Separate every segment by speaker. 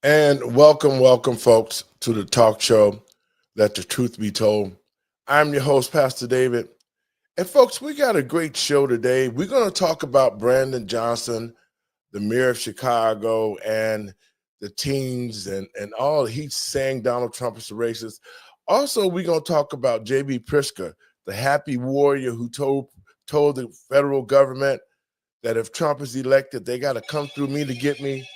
Speaker 1: And welcome, folks, to the talk show, Let the Truth Be Told. I'm your host, Pastor David. And, folks, we got a great show today. We're going to talk about Brandon Johnson, the mayor of Chicago, and the teens and all he's saying Donald Trump is a racist. Also, we're going to talk about J.B. Pritzker, the happy warrior who told the federal government that if Trump is elected, they got to come through me to get me.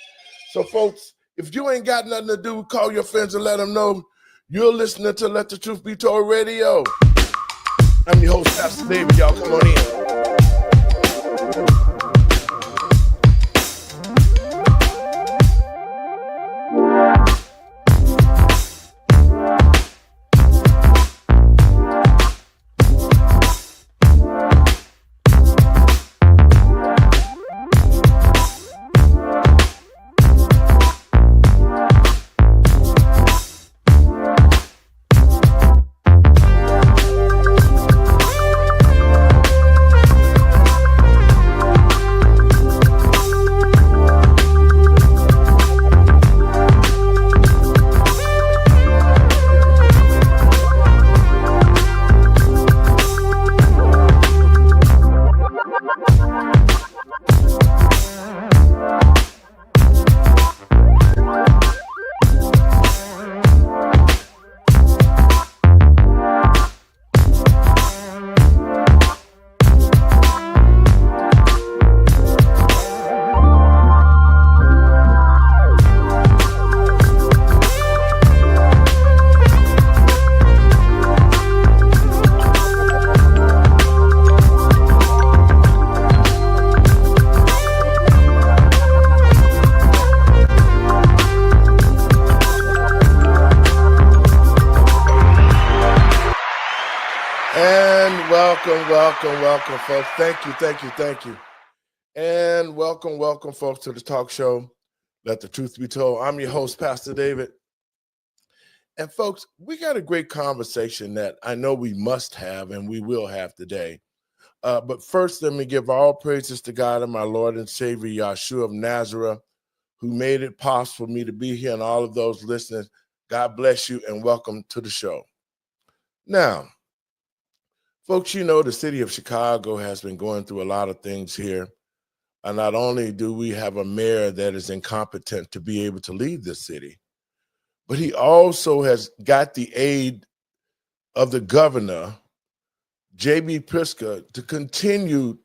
Speaker 1: So, folks, if you ain't got nothing to do, call your friends and let them know you're listening to Let the Truth Be Told Radio. I'm your host, Pastor David. Y'all come on in. Welcome, folks. Thank you. And welcome, folks, to the talk show, Let the Truth Be Told. I'm your host, Pastor David. And, folks, we got a great conversation that I know we must have and we will have today. But first, let me give all praises to God and my Lord and Savior, Yahshua of Nazareth, who made it possible for me to be here, and all of those listening. God bless you and welcome to the show. Now, folks, you know the city of Chicago has been going through a lot of things here. And not only do we have a mayor that is incompetent to be able to lead the city, but he also has got the aid of the governor, J.B. Pritzker, to continue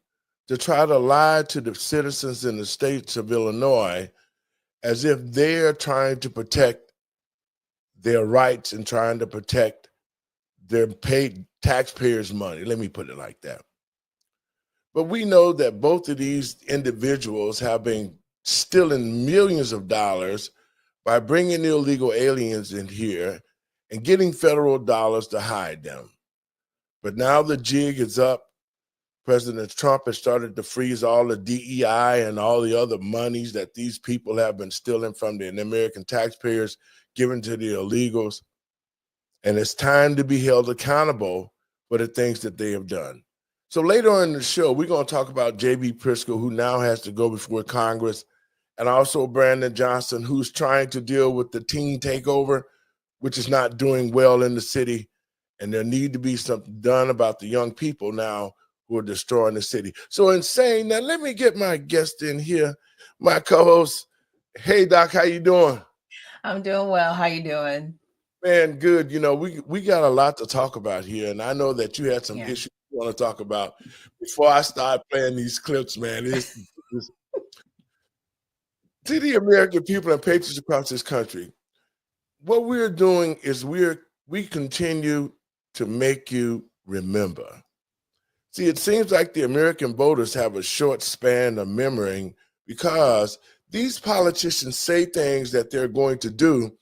Speaker 1: to try to lie to the citizens in the states of Illinois as if they're trying to protect their rights and trying to protect their paid taxpayers' money. Let me put it like that. But we know that both of these individuals have been stealing millions of dollars by bringing illegal aliens in here and getting federal dollars to hide them. But now the jig is up. President Trump has started to freeze all the DEI and all the other monies that these people have been stealing from the American taxpayers, given to the illegals. And it's time to be held accountable for the things that they have done. So later on in the show, we're going to talk about J.B. Pritzker, who now has to go before Congress, and also Brandon Johnson, who's trying to deal with the teen takeover, which is not doing well in the city. And there need to be something done about the young people now who are destroying the city. So in saying that, let me get my guest in here, my co-host. Hey, Doc, how you doing?
Speaker 2: I'm doing well. How you doing?
Speaker 1: Man, good. You know, we got a lot to talk about here, and I know that you had some issues you want to talk about. Before I start playing these clips, man, to the American people and patriots across this country, what we're doing is we continue to make you remember. See, it seems like the American voters have a short span of memory because these politicians say things that they're going to do,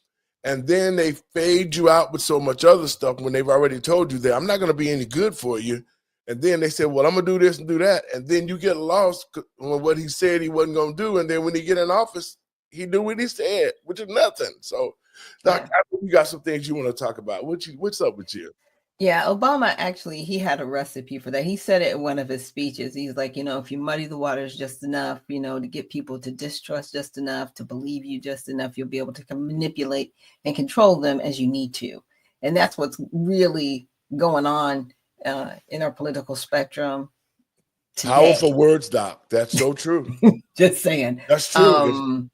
Speaker 1: and then they fade you out with so much other stuff when they've already told you that I'm not going to be any good for you. And then they say, well, I'm going to do this and do that. And then you get lost on what he said he wasn't going to do. And then when he get in office, he do what he said, which is nothing. So, Doc, I think you got some things you want to talk about. What's up with you?
Speaker 2: Yeah, Obama actually, he had a recipe for that. He said it in one of his speeches. He's like, if you muddy the waters just enough, to get people to distrust just enough, to believe you just enough, you'll be able to manipulate and control them as you need to. And that's what's really going on in our political spectrum today.
Speaker 1: Powerful words, Doc. That's so true.
Speaker 2: Just saying.
Speaker 1: That's true.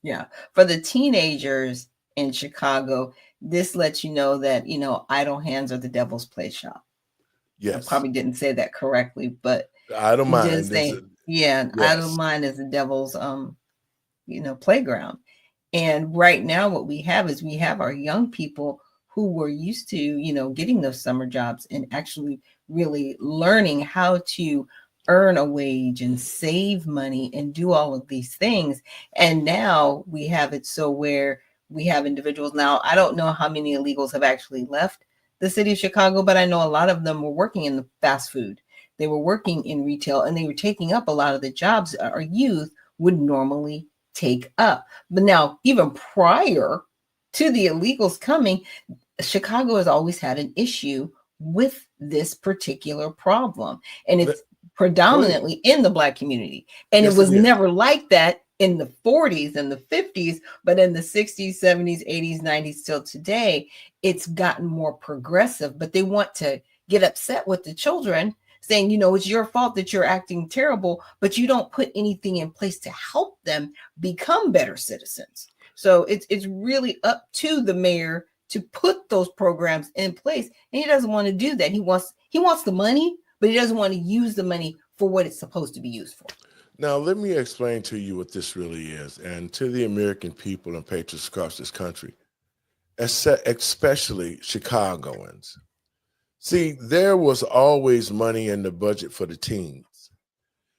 Speaker 2: Yeah. For the teenagers in Chicago, this lets you know that, idle hands are the devil's play shop.
Speaker 1: Yes.
Speaker 2: I probably didn't say that correctly, but
Speaker 1: idle mind.
Speaker 2: Idle mind is the devil's, playground. And right now what we have is we have our young people who were used to, getting those summer jobs and actually really learning how to earn a wage and save money and do all of these things. And now we have it so where we have individuals now. I don't know how many illegals have actually left the city of Chicago, but I know a lot of them were working in the fast food. They were working in retail and they were taking up a lot of the jobs our youth would normally take up. But now, even prior to the illegals coming, Chicago has always had an issue with this particular problem. And it's predominantly in the Black community. And it was never like that in the 40s and the 50s, but in the 60s, 70s, 80s, 90s, till today, it's gotten more progressive. But they want to get upset with the children saying, it's your fault that you're acting terrible, but you don't put anything in place to help them become better citizens. So it's really up to the mayor to put those programs in place. And he doesn't want to do that. He wants the money, but he doesn't want to use the money for what it's supposed to be used for.
Speaker 1: Now, let me explain to you what this really is, and to the American people and patriots across this country, especially Chicagoans. See, there was always money in the budget for the teens.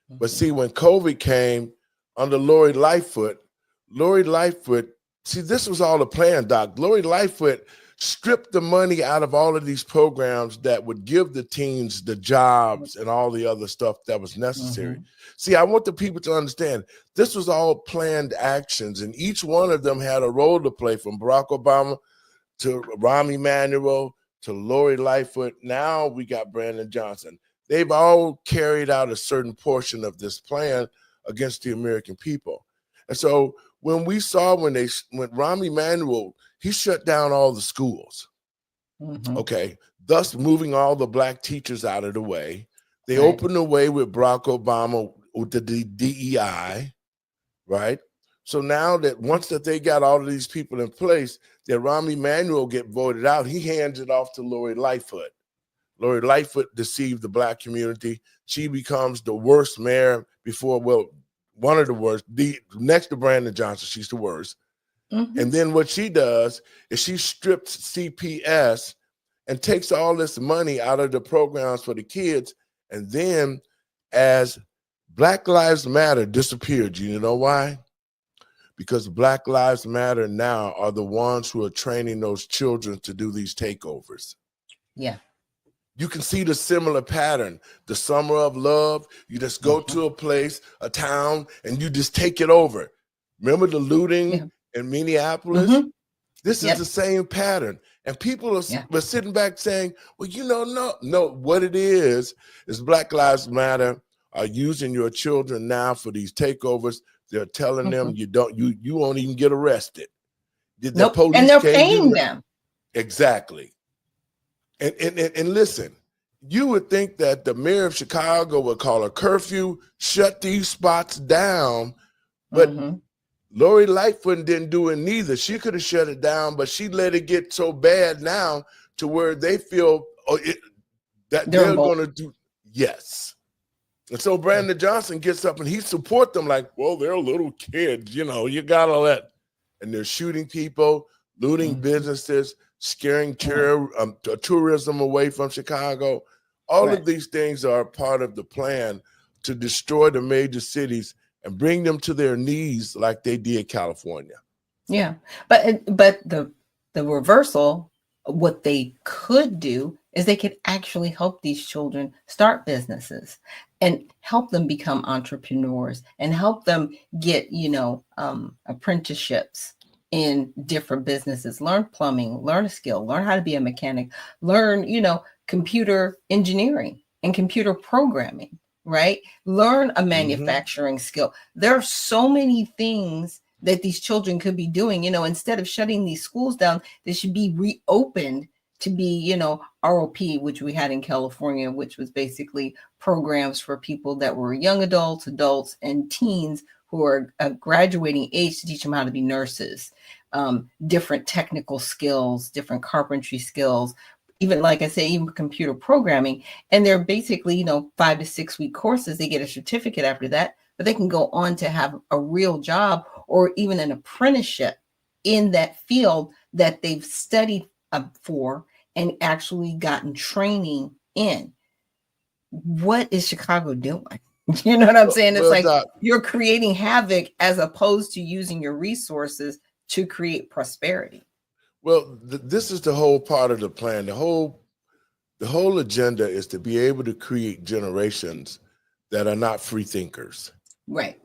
Speaker 1: But see, when COVID came under Lori Lightfoot, see, this was all a plan, Doc. Lori Lightfoot stripped the money out of all of these programs that would give the teens the jobs and all the other stuff that was necessary. See, I want the people to understand this was all planned actions, and each one of them had a role to play, from Barack Obama to Rahm Emanuel to Lori Lightfoot. Now we got Brandon Johnson. They've all carried out a certain portion of this plan against the American people. And so when we saw when Rahm Emanuel, he shut down all the schools, okay, thus moving all the Black teachers out of the way. They opened the way with Barack Obama with the DEI, right? So now that once that they got all of these people in place, that Rahm Emanuel get voted out, he hands it off to Lori Lightfoot. Lori Lightfoot deceived the Black community. She becomes the worst mayor one of the worst. Next to Brandon Johnson, she's the worst. And then what she does is she strips CPS and takes all this money out of the programs for the kids. And then as Black Lives Matter disappeared, you know why? Because Black Lives Matter now are the ones who are training those children to do these takeovers.
Speaker 2: Yeah.
Speaker 1: You can see the similar pattern. The summer of love, you just go to a place, a town, and you just take it over. Remember the looting in Minneapolis? This is the same pattern. And people are sitting back saying, well, no, what it is Black Lives Matter are using your children now for these takeovers. They're telling them you won't even get arrested. The police
Speaker 2: and they're paying them.
Speaker 1: Exactly. And listen, you would think that the mayor of Chicago would call a curfew, shut these spots down, but Lori Lightfoot didn't do it neither. She could have shut it down, but she let it get so bad now to where they feel that they're going to do, yes. And so Brandon Johnson gets up and he support them like, well, they're little kids, you got all that. And they're shooting people, looting businesses, scaring tourism away from Chicago. All of these things are part of the plan to destroy the major cities and bring them to their knees like they did California.
Speaker 2: Yeah, but the reversal, what they could do is they could actually help these children start businesses and help them become entrepreneurs and help them get, apprenticeships in different businesses. Learn plumbing, learn a skill, learn how to be a mechanic, learn, computer engineering and computer programming, right? Learn a manufacturing skill. There are so many things that these children could be doing. Instead of shutting these schools down, they should be reopened to be, ROP, which we had in California, which was basically programs for people that were young adults, and teens who are graduating age to teach them how to be nurses, different technical skills, different carpentry skills, even, like I say, even computer programming. And they're basically, 5 to 6 week courses. They get a certificate after that, but they can go on to have a real job or even an apprenticeship in that field that they've studied for and actually gotten training in. What is Chicago doing? You know what I'm saying? It's like you're creating havoc as opposed to using your resources to create prosperity.
Speaker 1: Well, this is the whole part of the plan. The whole agenda is to be able to create generations that are not free thinkers.
Speaker 2: Right.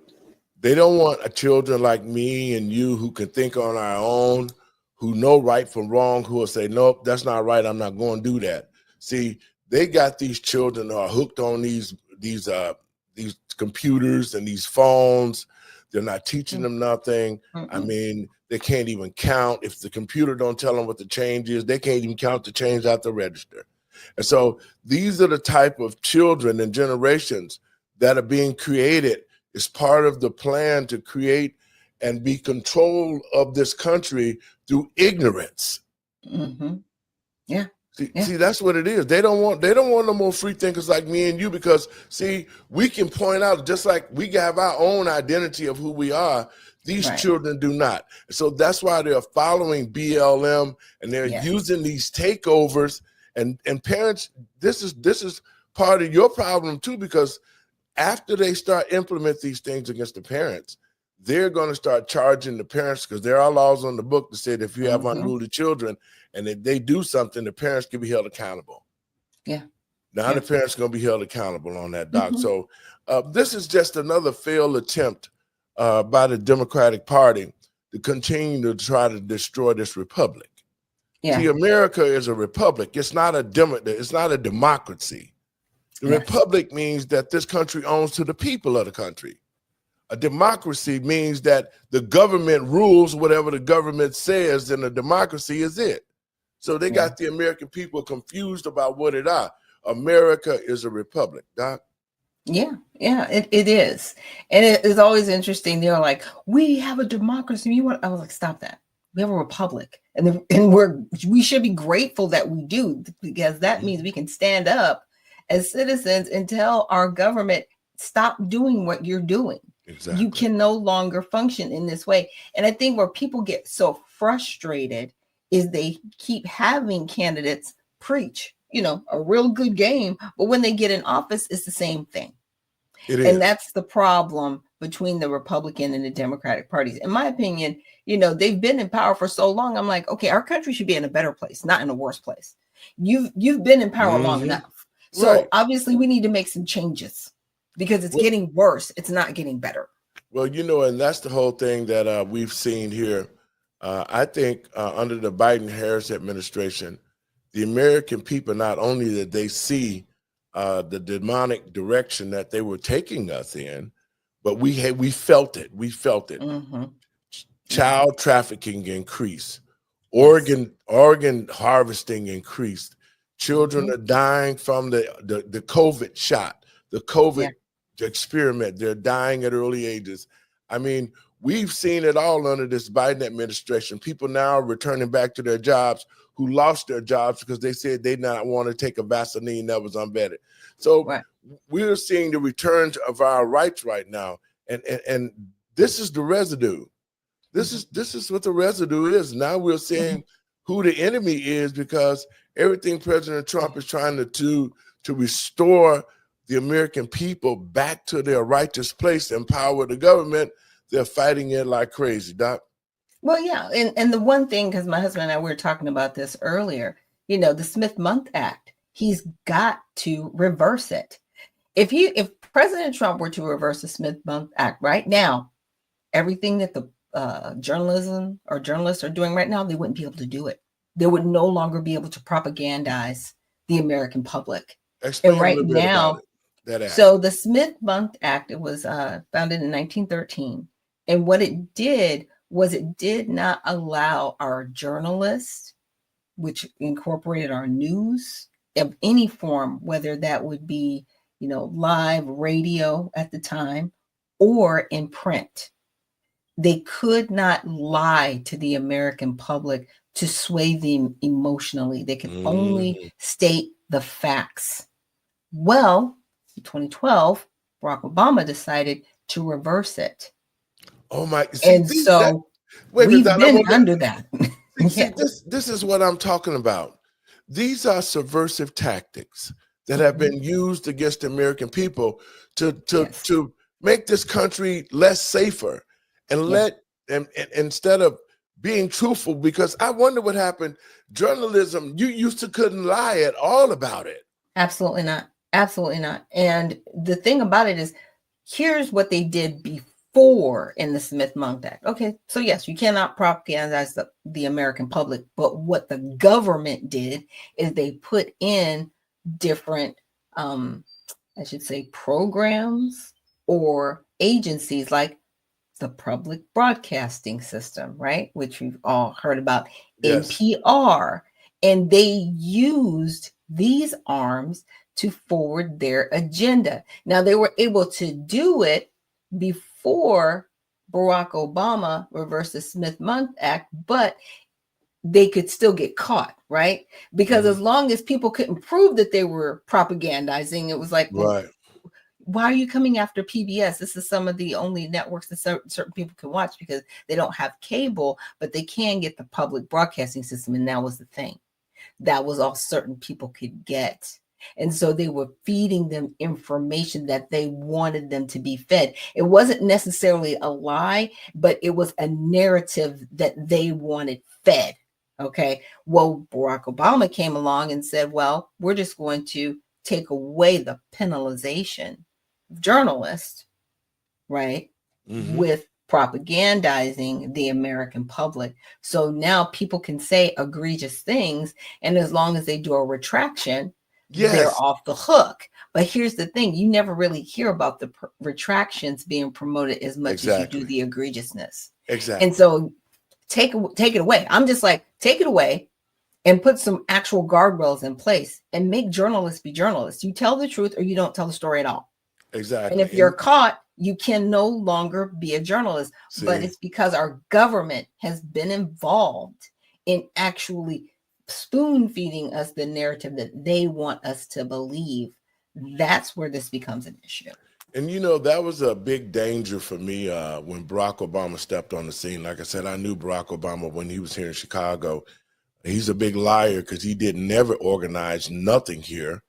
Speaker 1: They don't want children like me and you who can think on our own, who know right from wrong, who will say, nope, that's not right. I'm not going to do that. See, they got these children who are hooked on these computers and these phones. They're not teaching them nothing. I mean, they can't even count. If the computer don't tell them what the change is, they can't even count the change out the register. And so these are the type of children and generations that are being created as part of the plan to create and be control of this country through ignorance.
Speaker 2: Yeah.
Speaker 1: See, that's what it is. They don't want no more free thinkers like me and you, because see, we can point out, just like we have our own identity of who we are, these children do not. So that's why they're following BLM and they're using these takeovers. And parents, this is part of your problem too, because after they start implement these things against the parents, they're going to start charging the parents, because there are laws on the book that said if you have unruly children and if they do something, the parents can be held accountable.
Speaker 2: Yeah.
Speaker 1: Now the parents are going to be held accountable on that, Doc. So this is just another failed attempt by the Democratic Party to continue to try to destroy this republic. Yeah. See, America is a republic. It's not a democracy. The republic means that this country owns to the people of the country. A democracy means that the government rules whatever the government says, and a democracy is it. So they got the American people confused about what it are. America is a republic, Doc.
Speaker 2: Yeah, it is. And it is always interesting. They're like, we have a democracy. I was like, stop that. We have a republic. And we should be grateful that we do, because that means we can stand up as citizens and tell our government, stop doing what you're doing. Exactly. You can no longer function in this way. And I think where people get so frustrated is they keep having candidates preach, a real good game, but when they get in office, it's the same thing. And that's the problem between the Republican and the Democratic parties. In my opinion, they've been in power for so long. I'm like, okay, our country should be in a better place, not in a worse place. You've been in power long enough. So obviously we need to make some changes, because it's getting worse. It's not getting better.
Speaker 1: Well, and that's the whole thing that we've seen here. I think under the Biden-Harris administration, the American people, not only did they see the demonic direction that they were taking us in, but we felt it. We felt it. Child trafficking increased. Organ harvesting increased. Children are dying from the COVID shot, the COVID experiment. They're dying at early ages. I mean, we've seen it all under this Biden administration. People now are returning back to their jobs who lost their jobs because they said they did not want to take a vaccine that was unvetted. So we're seeing the return of our rights right now. And this is the residue. This is what the residue is. Now we're seeing who the enemy is, because everything President Trump is trying to do to restore the American people back to their righteous place, empower the government, they're fighting it like crazy, Doc.
Speaker 2: Well, yeah. And the one thing, because my husband and I were talking about this earlier, the Smith-Mundt Act, he's got to reverse it. If President Trump were to reverse the Smith-Mundt Act right now, everything that the journalism or journalists are doing right now, they wouldn't be able to do it. They would no longer be able to propagandize the American public.
Speaker 1: Explain
Speaker 2: And
Speaker 1: a
Speaker 2: right
Speaker 1: little bit about
Speaker 2: now,
Speaker 1: it. That act.
Speaker 2: so the Smith-Mundt Act, it was founded in 1913. And what it did was it did not allow our journalists, which incorporated our news of any form, whether that would be, live radio at the time or in print. They could not lie to the American public to sway them emotionally. They could only state the facts. Well, in 2012, Barack Obama decided to reverse it.
Speaker 1: Oh my!
Speaker 2: And so we've been under that.
Speaker 1: See, this is what I'm talking about. These are subversive tactics that have been used against the American people to make this country less safer and instead of being truthful, because I wonder what happened. Journalism, you used to couldn't lie at all about it.
Speaker 2: Absolutely not. Absolutely not. And the thing about it is, here's what they did before in the Smith-Mundt Act. Okay, so yes, you cannot propagandize the American public, but what the government did is they put in different, I should say, programs or agencies like the public broadcasting system, right? Which we've all heard about, NPR. And they used these arms to forward their agenda. Now, they were able to do it before Barack Obama reversed the Smith-Mundt Act, but they could still get caught, right? Because as long as people couldn't prove that they were propagandizing, it was like, well, why are you coming after PBS? This is some of the only networks that certain people can watch because they don't have cable, but they can get the public broadcasting system. And that was the thing. That was all certain people could get. And so they were feeding them information that they wanted them to be fed. It wasn't necessarily a lie, but it was a narrative that they wanted fed. Okay. Well, Barack Obama came along and said, well, we're just going to take away the penalization of journalists, right? With propagandizing the American public. So now people can say egregious things, and as long as they do a retraction, they're off the hook. But here's the thing, you never really hear about the retractions being promoted as much as you do the egregiousness. And so take it away. I'm just like, take it away and put some actual guardrails in place and make journalists be journalists. You tell the truth or you don't tell the story at all. And if you're caught, you can no longer be a journalist. But it's because our government has been involved in actually spoon feeding us the narrative that they want us to believe. That's where this becomes an issue.
Speaker 1: And that was a big danger for me when Barack Obama stepped on the scene. Like I said, I knew Barack Obama when he was here in Chicago. He's a big liar because he never organize nothing here.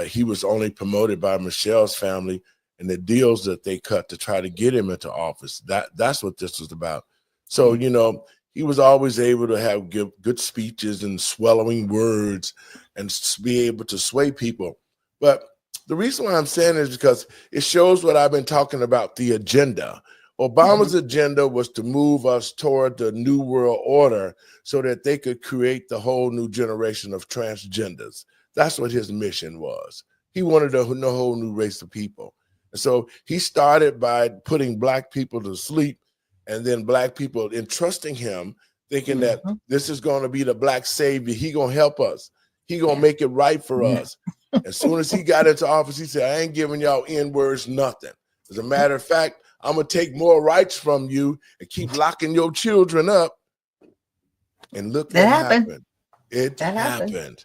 Speaker 1: He was only promoted by Michelle's family and the deals that they cut to try to get him into office. That's what this was about. So, he was always able to give good speeches and swallowing words and be able to sway people. But the reason why I'm saying is because it shows what I've been talking about, the agenda. Obama's agenda was to move us toward the New World Order so that they could create the whole new generation of transgenders. That's what his mission was. He wanted a whole new race of people. And so he started by putting Black people to sleep, and then Black people entrusting him, thinking that this is going to be the Black savior. He going to help us. He going to make it right for us. As soon as he got into office, he said, I ain't giving y'all N-words, nothing. As a matter of fact, I'm going to take more rights from you and keep locking your children up. And look what happened. It happened.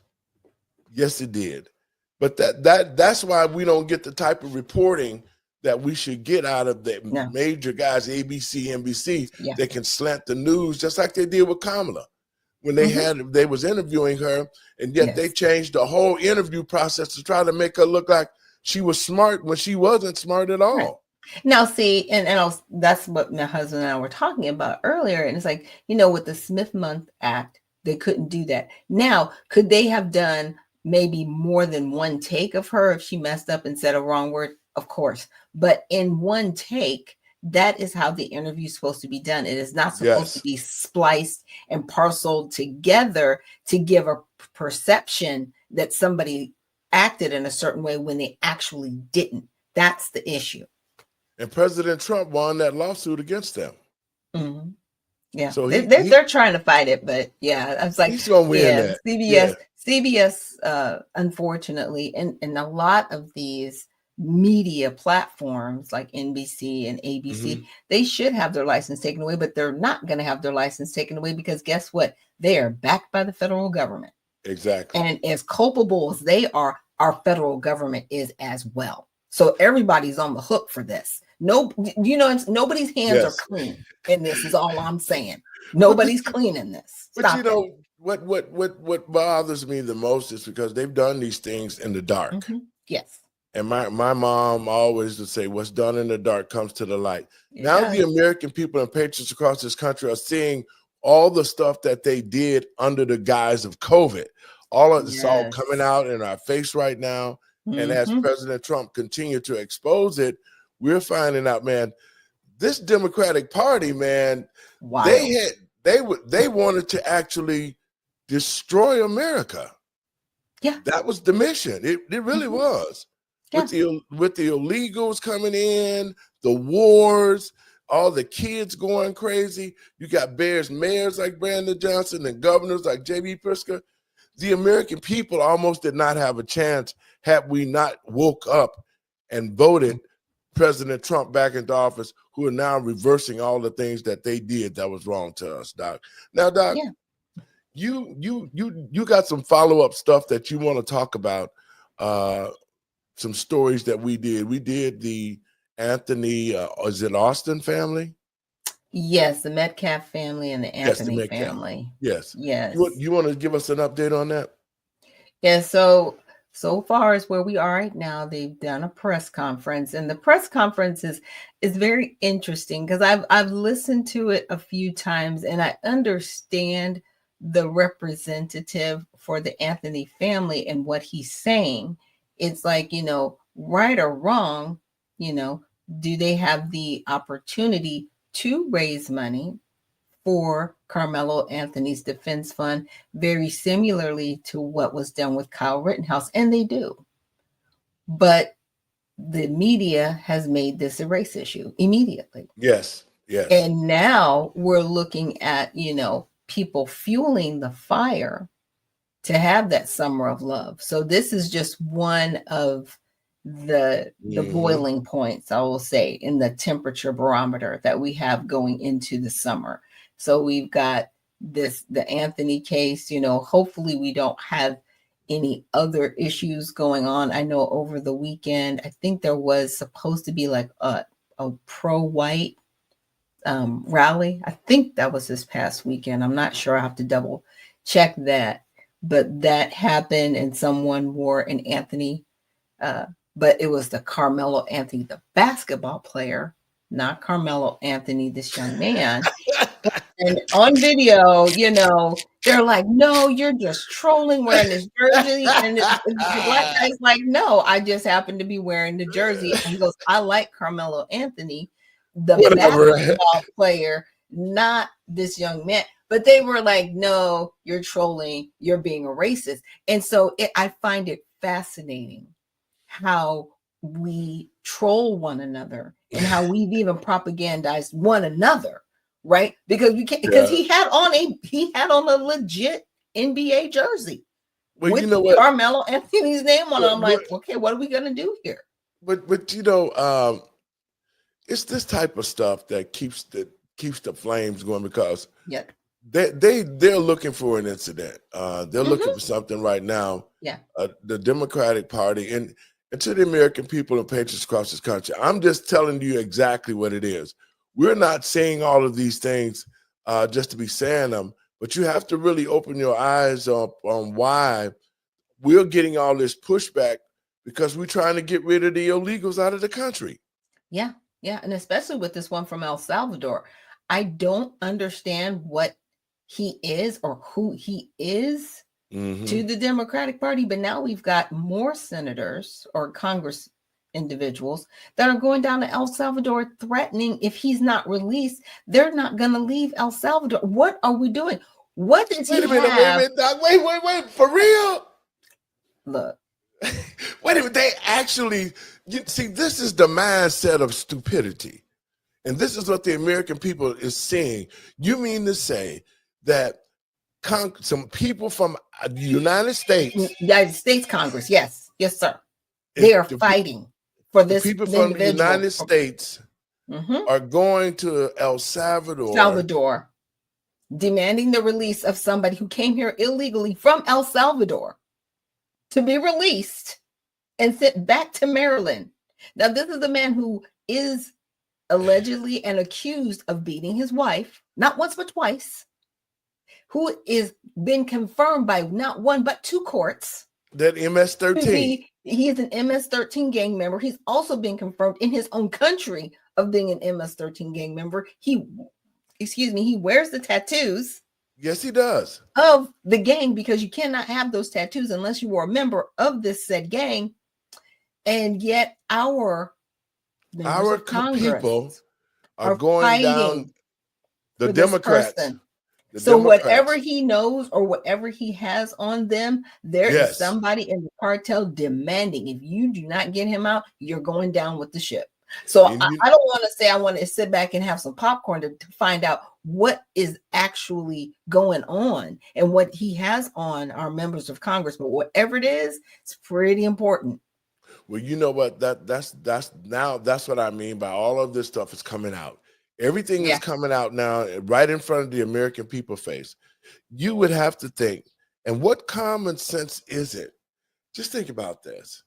Speaker 1: Yes, it did. But that's why we don't get the type of reporting that we should get out of the major guys, ABC, NBC, that can slant the news just like they did with Kamala when they was interviewing her, and yet they changed the whole interview process to try to make her look like she was smart when she wasn't smart at all.
Speaker 2: Right. Now, see, that's what my husband and I were talking about earlier. And it's like, with the Smith-Mundt Act, they couldn't do that. Now, could they have done maybe more than one take of her if she messed up and said a wrong word? Of course. But in one take, that is how the interview is supposed to be done. It is not supposed to
Speaker 1: Yes.
Speaker 2: be spliced and parceled together to give a perception that somebody acted in a certain way when they actually didn't. That's the issue.
Speaker 1: And President Trump won that lawsuit against them.
Speaker 2: Mm-hmm. Yeah,
Speaker 1: So
Speaker 2: they're trying to fight it, but yeah, I was like,
Speaker 1: he's gonna win that.
Speaker 2: CBS, unfortunately, and a lot of these media platforms like NBC and ABC, they should have their license taken away, but they're not going to have their license taken away because guess what? They are backed by the federal government.
Speaker 1: Exactly.
Speaker 2: And as culpable as they are, our federal government is as well. So everybody's on the hook for this. No, nobody's hands are clean. And this is all I'm saying. Nobody's clean in this.
Speaker 1: But what bothers me the most is because they've done these things in the dark.
Speaker 2: Mm-hmm. Yes.
Speaker 1: And my mom always would say, what's done in the dark comes to the light.
Speaker 2: Yeah.
Speaker 1: Now the American people and patriots across this country are seeing all the stuff that they did under the guise of COVID. All of it's all coming out in our face right now. And as President Trump continued to expose it, we're finding out, man, this Democratic Party, man, they wanted to actually destroy America.
Speaker 2: Yeah,
Speaker 1: that was the mission. It really was. Yeah. With the illegals coming in, the wars, all the kids going crazy. You got mayors like Brandon Johnson and governors like J.B. Pritzker. The American people almost did not have a chance had we not woke up and voted President Trump back into office, who are now reversing all the things that they did that was wrong to us, Doc. Now, Doc, you got some follow-up stuff that you want to talk about, some stories that we did. We did the Anthony, is it Austin family?
Speaker 2: Yes, the Metcalf family and the Anthony family.
Speaker 1: Yes.
Speaker 2: Yes.
Speaker 1: You want to give us an update on that?
Speaker 2: Yeah, so far as where we are right now, they've done a press conference, and the press conference is very interesting because I've listened to it a few times, and I understand the representative for the Anthony family and what he's saying. It's like, right or wrong, do they have the opportunity to raise money for Carmelo Anthony's defense fund, very similarly to what was done with Kyle Rittenhouse, and they do. But the media has made this a race issue immediately.
Speaker 1: Yes.
Speaker 2: And now we're looking at, people fueling the fire to have that summer of love. So this is just one of the boiling points, I will say, in the temperature barometer that we have going into the summer. So we've got the Anthony case, hopefully we don't have any other issues going on. I know over the weekend, I think there was supposed to be like a pro-white rally. I think that was this past weekend. I'm not sure. I have to double check that. But that happened and someone wore an Anthony, but it was the Carmelo Anthony, the basketball player, not Carmelo Anthony, this young man. And on video, they're like, no, you're just trolling wearing this jersey. And the black guy's like, no, I just happen to be wearing the jersey. And he goes, I like Carmelo Anthony, the basketball player, not this young man. But they were like, no, you're trolling, you're being a racist. And so I find it fascinating how we troll one another and how we've even propagandized one another, right? Because we can't, because he had on a legit NBA jersey with Carmelo Anthony's name on it. I'm like, okay, what are we gonna do here?
Speaker 1: But it's this type of stuff that keeps the flames going, because they're looking for an incident. They're looking for something right now.
Speaker 2: Yeah.
Speaker 1: The Democratic Party and to the American people and patriots across this country, I'm just telling you exactly what it is. We're not saying all of these things just to be saying them, but you have to really open your eyes up on why we're getting all this pushback, because we're trying to get rid of the illegals out of the country.
Speaker 2: Yeah. Yeah. And especially with this one from El Salvador, I don't understand what he is or who he is to the Democratic Party. But now we've got more senators or Congress individuals that are going down to El Salvador threatening if he's not released, they're not going to leave El Salvador. What are we doing? What does he have?
Speaker 1: Wait a minute, Doc. Wait. For real?
Speaker 2: Look.
Speaker 1: Wait a minute. They actually, see, this is the mindset of stupidity. And this is what the American people is seeing. You mean to say that some people from the United States
Speaker 2: Congress, yes, sir, they are fighting for this.
Speaker 1: People from the United States are going to El Salvador,
Speaker 2: demanding the release of somebody who came here illegally from El Salvador to be released and sent back to Maryland. Now, this is a man who is allegedly and accused of beating his wife, not once but twice, who is been confirmed by not one but two courts.
Speaker 1: That MS-13.
Speaker 2: He is an MS-13 gang member. He's also been confirmed in his own country of being an MS-13 gang member. He wears the tattoos.
Speaker 1: Yes, he does.
Speaker 2: Of the gang, because you cannot have those tattoos unless you were a member of this said gang. And yet our
Speaker 1: people are going down the Democrats.
Speaker 2: So whatever he knows or whatever he has on them, there is somebody in the cartel demanding, if you do not get him out, you're going down with the ship. So I don't want to say I want to sit back and have some popcorn to find out what is actually going on and what he has on our members of Congress. But whatever it is, it's pretty important.
Speaker 1: Well, you know what? That's what I mean by all of this stuff is coming out. Everything is coming out now right in front of the American people face. You would have to think, and what common sense is it? Just think about this.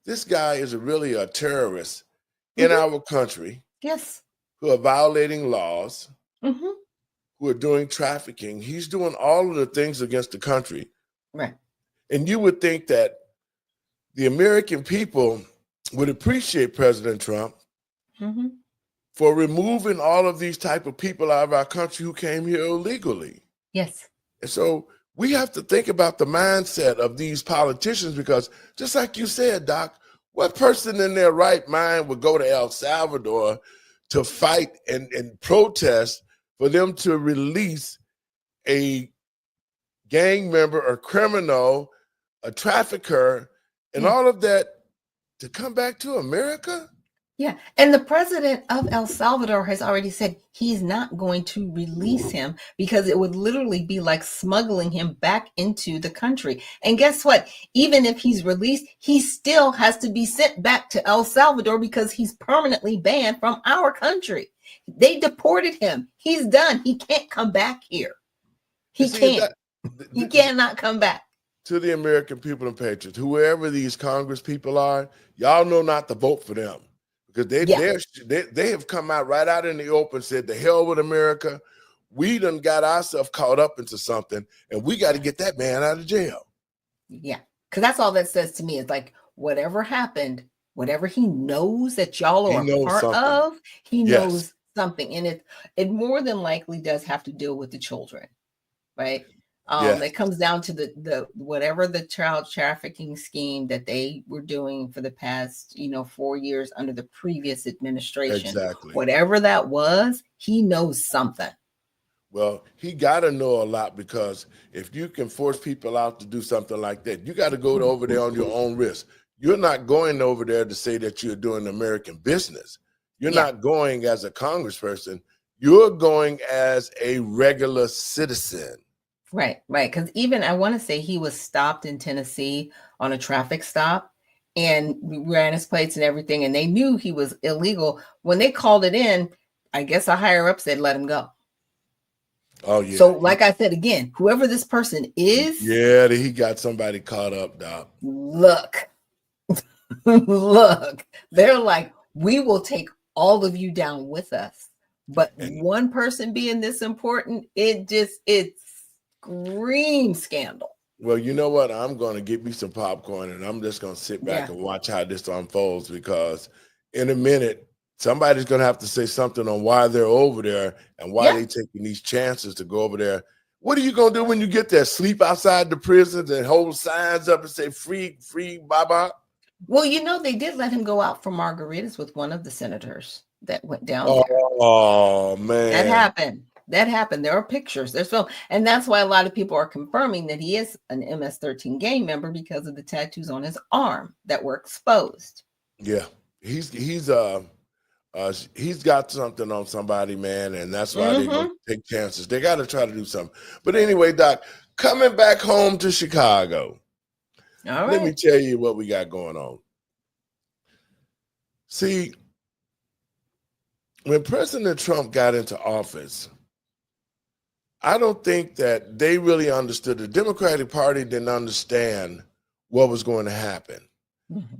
Speaker 1: This guy is really a terrorist in our country.
Speaker 2: Yes.
Speaker 1: Who are violating laws, who are doing trafficking. He's doing all of the things against the country.
Speaker 2: Right.
Speaker 1: And you would think that the American people would appreciate President Trump for removing all of these type of people out of our country who came here illegally.
Speaker 2: Yes.
Speaker 1: And so we have to think about the mindset of these politicians, because just like you said, Doc, what person in their right mind would go to El Salvador to fight and protest for them to release a gang member, a criminal, a trafficker, and all of that to come back to America?
Speaker 2: Yeah. And the president of El Salvador has already said he's not going to release him because it would literally be like smuggling him back into the country. And guess what? Even if he's released, he still has to be sent back to El Salvador because he's permanently banned from our country. They deported him. He's done. He can't come back here. He can't. He cannot come back.
Speaker 1: To the American people and patriots, whoever these Congress people are, y'all know not to vote for them. Because they have come out right out in the open, said, the hell with America. We done got ourselves caught up into something, and we got to get that man out of jail.
Speaker 2: Yeah, because that's all that says to me. It's like, whatever happened, whatever he knows that y'all are a part of, he knows something. And it more than likely does have to deal with the children, right? It comes down to the whatever the child trafficking scheme that they were doing for the past 4 years under the previous administration.
Speaker 1: Exactly.
Speaker 2: Whatever that was, he knows something.
Speaker 1: Well, he got to know a lot, because if you can force people out to do something like that, you got to go over there on your own risk. You're not going over there to say that you're doing American business. You're not going as a congressperson. You're going as a regular citizen.
Speaker 2: Right. Because even I want to say he was stopped in Tennessee on a traffic stop, and we ran his plates and everything, and they knew he was illegal. When they called it in, I guess a higher up said, let him go.
Speaker 1: Oh, yeah.
Speaker 2: So like I said, again, whoever this person is.
Speaker 1: Yeah, he got somebody caught up, Doc.
Speaker 2: Look, they're like, we will take all of you down with us. But one person being this important, it's scream scandal.
Speaker 1: Well, you know what? I'm going to get me some popcorn, and I'm just going to sit back and watch how this unfolds, because in a minute, somebody's going to have to say something on why they're over there and why they're taking these chances to go over there. What are you going to do when you get there? Sleep outside the prisons and hold signs up and say, free, free, Baba?
Speaker 2: Well, they did let him go out for margaritas with one of the senators that went down there.
Speaker 1: Oh man,
Speaker 2: That happened. There are pictures. There's film, and that's why a lot of people are confirming that he is an MS-13 gang member because of the tattoos on his arm that were exposed.
Speaker 1: Yeah, he's got something on somebody, man, and that's why they go take chances. They got to try to do something. But anyway, Doc, coming back home to Chicago, let me tell you what we got going on. See, when President Trump got into office, I don't think that they really understood. The Democratic Party didn't understand what was going to happen.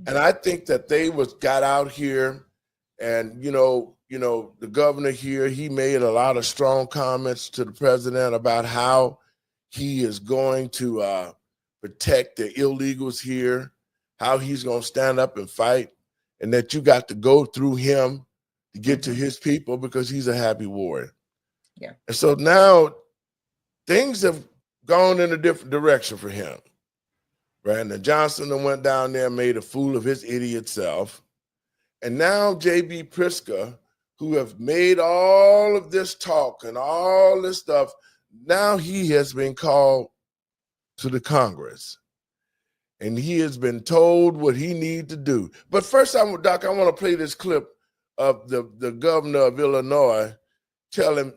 Speaker 1: And I think that they got out here, and the governor here, he made a lot of strong comments to the president about how he is going to protect the illegals here, how he's going to stand up and fight, and that you got to go through him to get to his people because he's a happy warrior.
Speaker 2: Yeah.
Speaker 1: And so now things have gone in a different direction for him. Brandon Johnson went down there and made a fool of his idiot self. And now J.B. Pritzker, who have made all of this talk and all this stuff, now he has been called to the Congress. And he has been told what he needs to do. But first, Doc, I want to play this clip of the governor of Illinois telling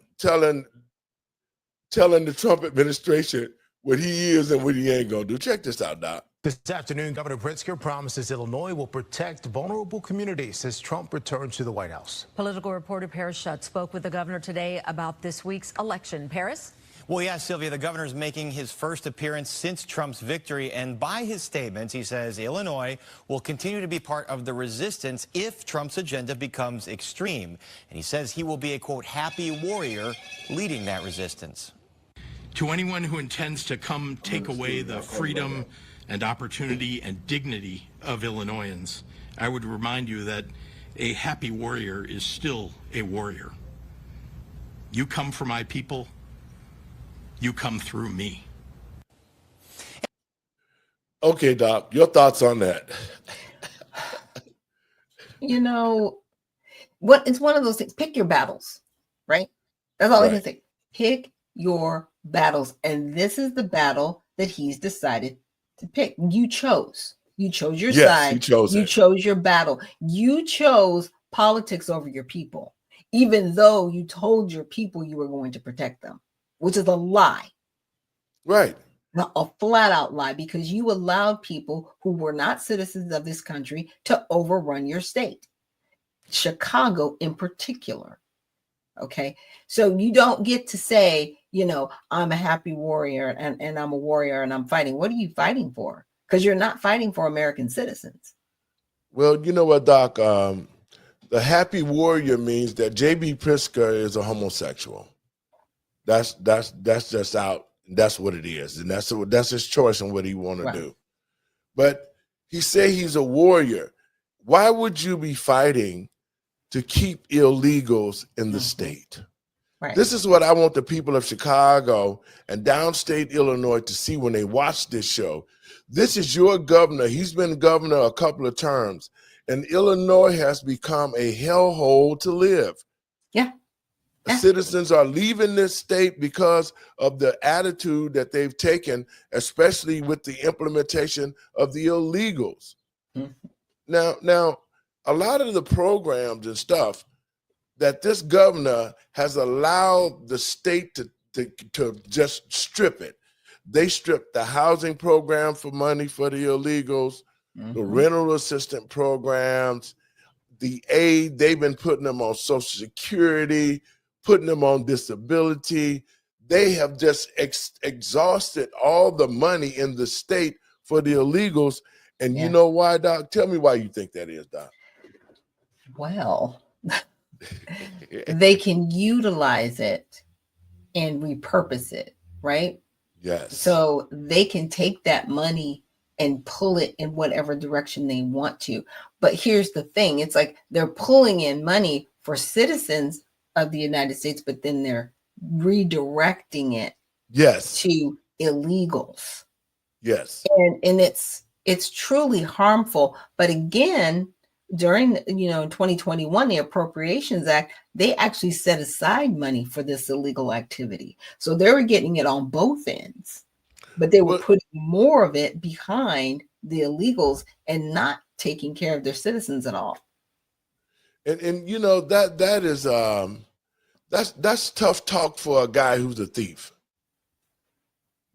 Speaker 1: the Trump administration what he is and what he ain't gonna do. Check this out, Doc.
Speaker 3: This afternoon, Governor Pritzker promises Illinois will protect vulnerable communities as Trump returns to the White House.
Speaker 4: Political reporter Paris Schutt spoke with the governor today about this week's election. Paris?
Speaker 5: Well, yeah, Sylvia, the governor's making his first appearance since Trump's victory, and by his statements, he says Illinois will continue to be part of the resistance if Trump's agenda becomes extreme. And he says he will be a, quote, happy warrior leading that resistance.
Speaker 6: To anyone who intends to come take away the freedom and opportunity and dignity of Illinoisans, I would remind you that a happy warrior is still a warrior. You come for my people, you come through me.
Speaker 1: Okay, Doc, your thoughts on that?
Speaker 2: It's one of those things. Pick your battles, right? That's all I can say. Pick your battles. And this is the battle that he's decided to pick. You chose your side. You chose your battle. You chose politics over your people, even though you told your people you were going to protect them, which is a lie.
Speaker 1: Right.
Speaker 2: A flat out lie, because you allowed people who were not citizens of this country to overrun your state, Chicago in particular. Okay. So you don't get to say, I'm a happy warrior and I'm a warrior and I'm fighting. What are you fighting for? Because you're not fighting for American citizens.
Speaker 1: Well, you know what, Doc? The happy warrior means that J.B. Pritzker is a homosexual. That's just out. That's what it is. And that's his choice on what he want to do. But he say he's a warrior. Why would you be fighting to keep illegals in the state?
Speaker 2: Right.
Speaker 1: This is what I want the people of Chicago and downstate Illinois to see when they watch this show. This is your governor. He's been governor a couple of terms, and Illinois has become a hellhole to live.
Speaker 2: Yeah.
Speaker 1: Citizens are leaving this state because of the attitude that they've taken, especially with the implementation of the illegals. Now, a lot of the programs and stuff that this governor has allowed the state to just strip it. They stripped the housing program for money for the illegals, the rental assistance programs, the aid. They've been putting them on Social Security, putting them on disability. They have just exhausted all the money in the state for the illegals. And you know why, Doc? Tell me why you think that is, Doc.
Speaker 2: Well, they can utilize it and repurpose it, right?
Speaker 1: Yes.
Speaker 2: So they can take that money and pull it in whatever direction they want to. But here's the thing. It's like they're pulling in money for citizens of the United States, but then they're redirecting it
Speaker 1: to
Speaker 2: illegals.
Speaker 1: Yes.
Speaker 2: And it's It's truly harmful. But again, during, 2021, the Appropriations Act, they actually set aside money for this illegal activity. So they were getting it on both ends, but they were
Speaker 1: But
Speaker 2: putting more of it behind the illegals and not taking care of their citizens at all.
Speaker 1: and that is that's tough talk for a guy who's a thief.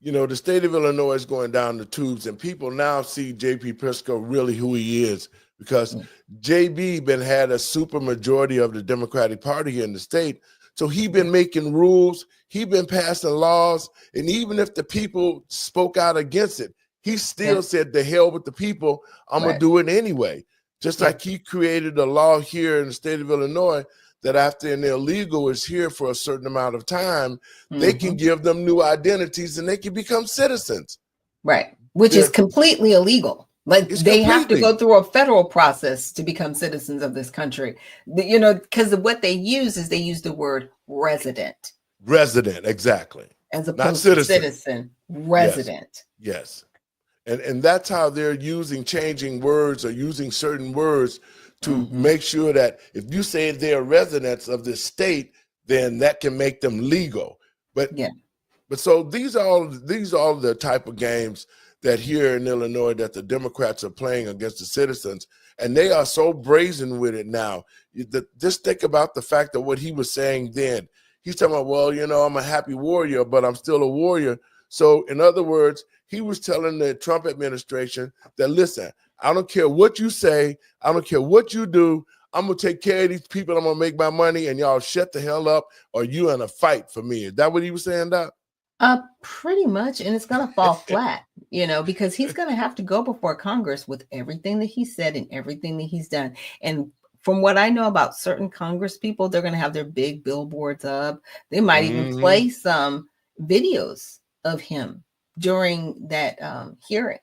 Speaker 1: The state of Illinois is going down the tubes, and people now see J.B. Pritzker really who he is, because J.B. had a super majority of the Democratic Party here in the state. So he been making rules, he been passing laws, and even if the people spoke out against it, he still said, "The hell with the people, I'm gonna do it anyway." Just like he created a law here in the state of Illinois that after an illegal is here for a certain amount of time, they can give them new identities and they can become citizens.
Speaker 2: Right. Which is completely illegal. Like they have to go through a federal process to become citizens of this country. Because of what they use the word resident.
Speaker 1: Resident, exactly.
Speaker 2: As opposed to citizen, resident.
Speaker 1: Yes. And that's how they're changing words or using certain words to make sure that if you say they're residents of this state, then that can make them legal. But so these are all the type of games that here in Illinois that the Democrats are playing against the citizens, and they are so brazen with it now. Just think about the fact that what he was saying then. He's talking about, well, I'm a happy warrior, but I'm still a warrior. So in other words, he was telling the Trump administration that, listen, I don't care what you say. I don't care what you do. I'm going to take care of these people. I'm going to make my money, and y'all shut the hell up, or you in a fight for me. Is that what he was saying, Doc?
Speaker 2: Pretty much. And it's going to fall flat, because he's going to have to go before Congress with everything that he said and everything that he's done. And from what I know about certain Congress people, they're going to have their big billboards up. They might even play some videos of him during that hearing.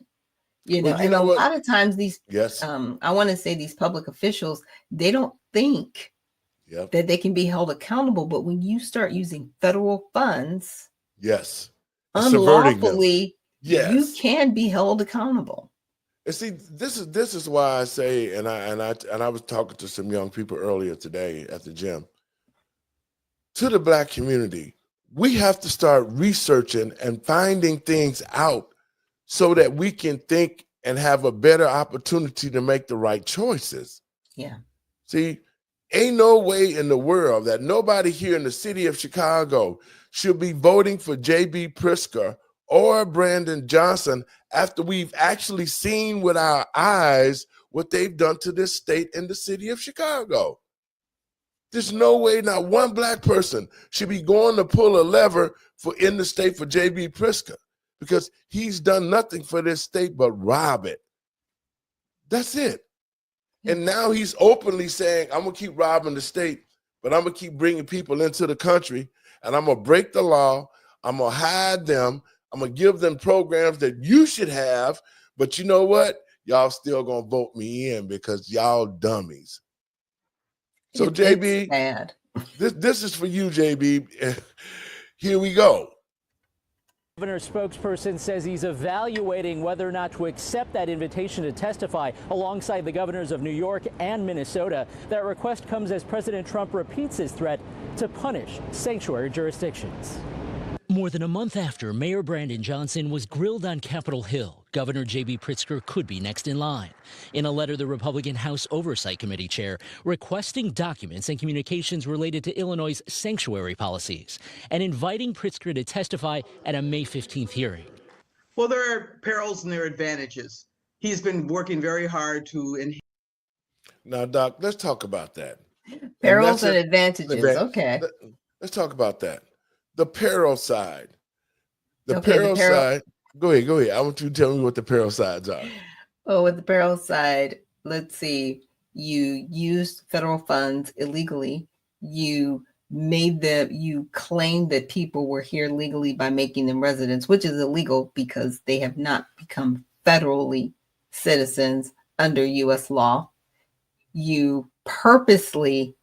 Speaker 2: And a lot of times these, I want to say these public officials, they don't think that they can be held accountable. But when you start using federal funds, unlawfully, you can be held accountable.
Speaker 1: And see, this is why I say, and I was talking to some young people earlier today at the gym. To the Black community, we have to start researching and finding things out so that we can think and have a better opportunity to make the right choices.
Speaker 2: Yeah.
Speaker 1: See, ain't no way in the world that nobody here in the city of Chicago should be voting for J.B. Pritzker or Brandon Johnson after we've actually seen with our eyes what they've done to this state and the city of Chicago. There's no way not one Black person should be going to pull a lever in the state for J.B. Pritzker, because he's done nothing for this state but rob it. That's it. And now he's openly saying, I'm going to keep robbing the state, but I'm going to keep bringing people into the country, and I'm going to break the law. I'm going to hide them. I'm going to give them programs that you should have, but you know what? Y'all still going to vote me in because y'all dummies. So, JB, this is for you, JB. Here we go.
Speaker 7: The governor's spokesperson says he's evaluating whether or not to accept that invitation to testify alongside the governors of New York and Minnesota. That request comes as President Trump repeats his threat to punish sanctuary jurisdictions.
Speaker 8: More than a month after Mayor Brandon Johnson was grilled on Capitol Hill, Governor J.B. Pritzker could be next in line. In a letter, the Republican House Oversight Committee chair requesting documents and communications related to Illinois' sanctuary policies and inviting Pritzker to testify at a May 15th hearing.
Speaker 9: Well, there are perils and there are advantages. He's been working very hard to enhance.
Speaker 1: Now, Doc, let's talk about that.
Speaker 2: Perils and advantages. Okay.
Speaker 1: Let's talk about that. The peril side. The peril side. Go ahead. I want you to tell me what the peril sides are.
Speaker 2: Oh, with the peril side, let's see. You used federal funds illegally. You claimed that people were here legally by making them residents, which is illegal because they have not become federally citizens under U.S. law. You purposely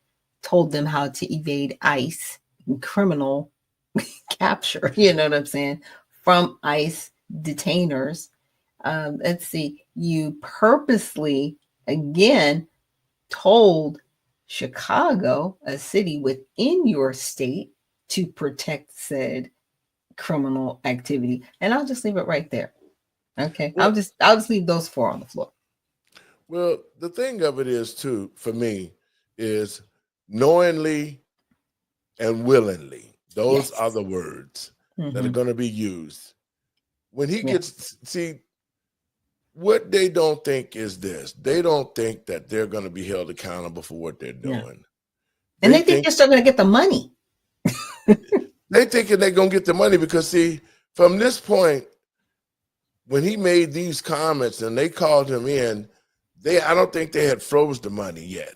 Speaker 2: told them how to evade ICE and criminal capture, you know what I'm saying, from ICE detainers. Let's see, you purposely, again, told Chicago, a city within your state, to protect said criminal activity. And I'll just leave it right there. Okay.
Speaker 1: Well,
Speaker 2: I'll just leave those 4 on the floor.
Speaker 1: Well, the thing of it is, too, for me, is knowingly and willingly. Those are the words that are going to be used. When he gets, see, what they don't think is this. They don't think that they're going to be held accountable for what they're doing.
Speaker 2: And they think they're still going to get the money.
Speaker 1: They thinking they're going to get the money because, see, from this point, when he made these comments and they called him in, I don't think they had froze the money yet.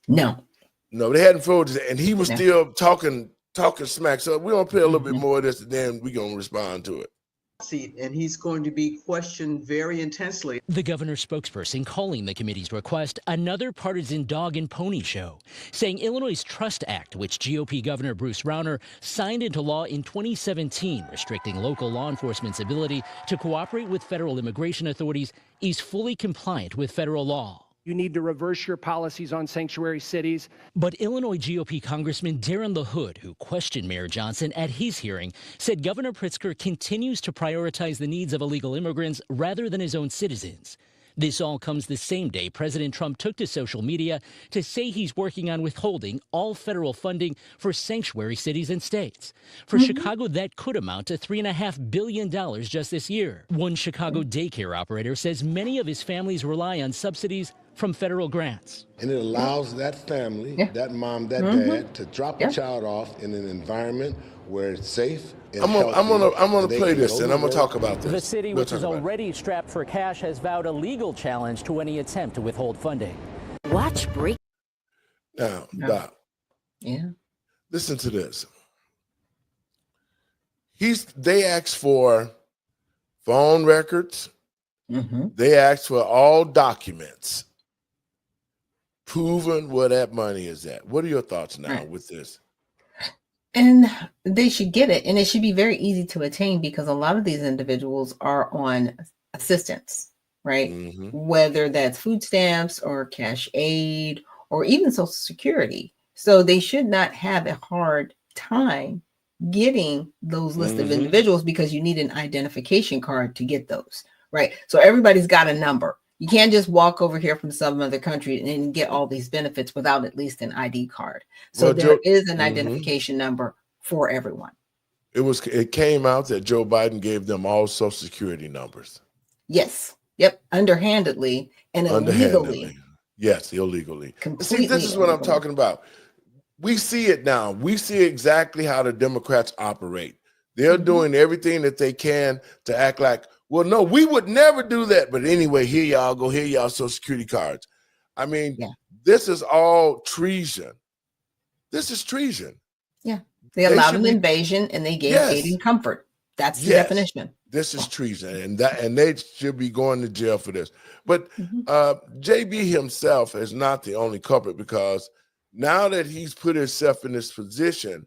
Speaker 2: No,
Speaker 1: they hadn't froze it, and he was still talking smack. So we're gonna play a little bit more of this, and then we're gonna respond to it.
Speaker 9: And he's going to be questioned very intensely.
Speaker 8: The governor's spokesperson calling the committee's request another partisan dog and pony show, saying Illinois' Trust Act, which GOP Governor Bruce Rauner signed into law in 2017, restricting local law enforcement's ability to cooperate with federal immigration authorities, is fully compliant with federal law.
Speaker 10: You need to reverse your policies on sanctuary cities.
Speaker 8: But Illinois GOP Congressman Darren LaHood, who questioned Mayor Johnson at his hearing, said Governor Pritzker continues to prioritize the needs of illegal immigrants rather than his own citizens. This all comes the same day President Trump took to social media to say he's working on withholding all federal funding for sanctuary cities and states. For Chicago, that could amount to $3.5 billion just this year. One Chicago daycare operator says many of his families rely on subsidies from federal grants.
Speaker 11: And it allows that family, that mom, that dad, to drop a child off in an environment where it's safe.
Speaker 1: I'm gonna play this, and I'm gonna talk about this.
Speaker 7: The city, which is already strapped for cash, has vowed a legal challenge to any attempt to withhold funding.
Speaker 4: Watch break.
Speaker 1: Now, Doc.
Speaker 2: Yeah.
Speaker 1: Listen to this. They asked for phone records. They asked for all documents proving where that money is at. What are your thoughts now with this?
Speaker 2: And they should get it. And it should be very easy to attain because a lot of these individuals are on assistance, right? Whether that's food stamps or cash aid or even Social Security. So they should not have a hard time getting those list of individuals because you need an identification card to get those, right? So everybody's got a number. You can't just walk over here from some other country and get all these benefits without at least an ID card. So there is an identification number for everyone.
Speaker 1: It came out that Joe Biden gave them all Social Security numbers.
Speaker 2: Yes. Yep. Underhandedly and illegally.
Speaker 1: Yes, illegally.
Speaker 2: Completely
Speaker 1: See, this is what I'm talking about. We see it now. We see exactly how the Democrats operate. They're doing everything that they can to act like, well, no, we would never do that. But anyway, here y'all go. Here y'all Social Security cards. I mean, this is all treason. This is treason.
Speaker 2: Yeah. They allowed an invasion and they gave aid and comfort. That's the definition.
Speaker 1: This is treason. And they should be going to jail for this. But JB himself is not the only culprit because now that he's put himself in this position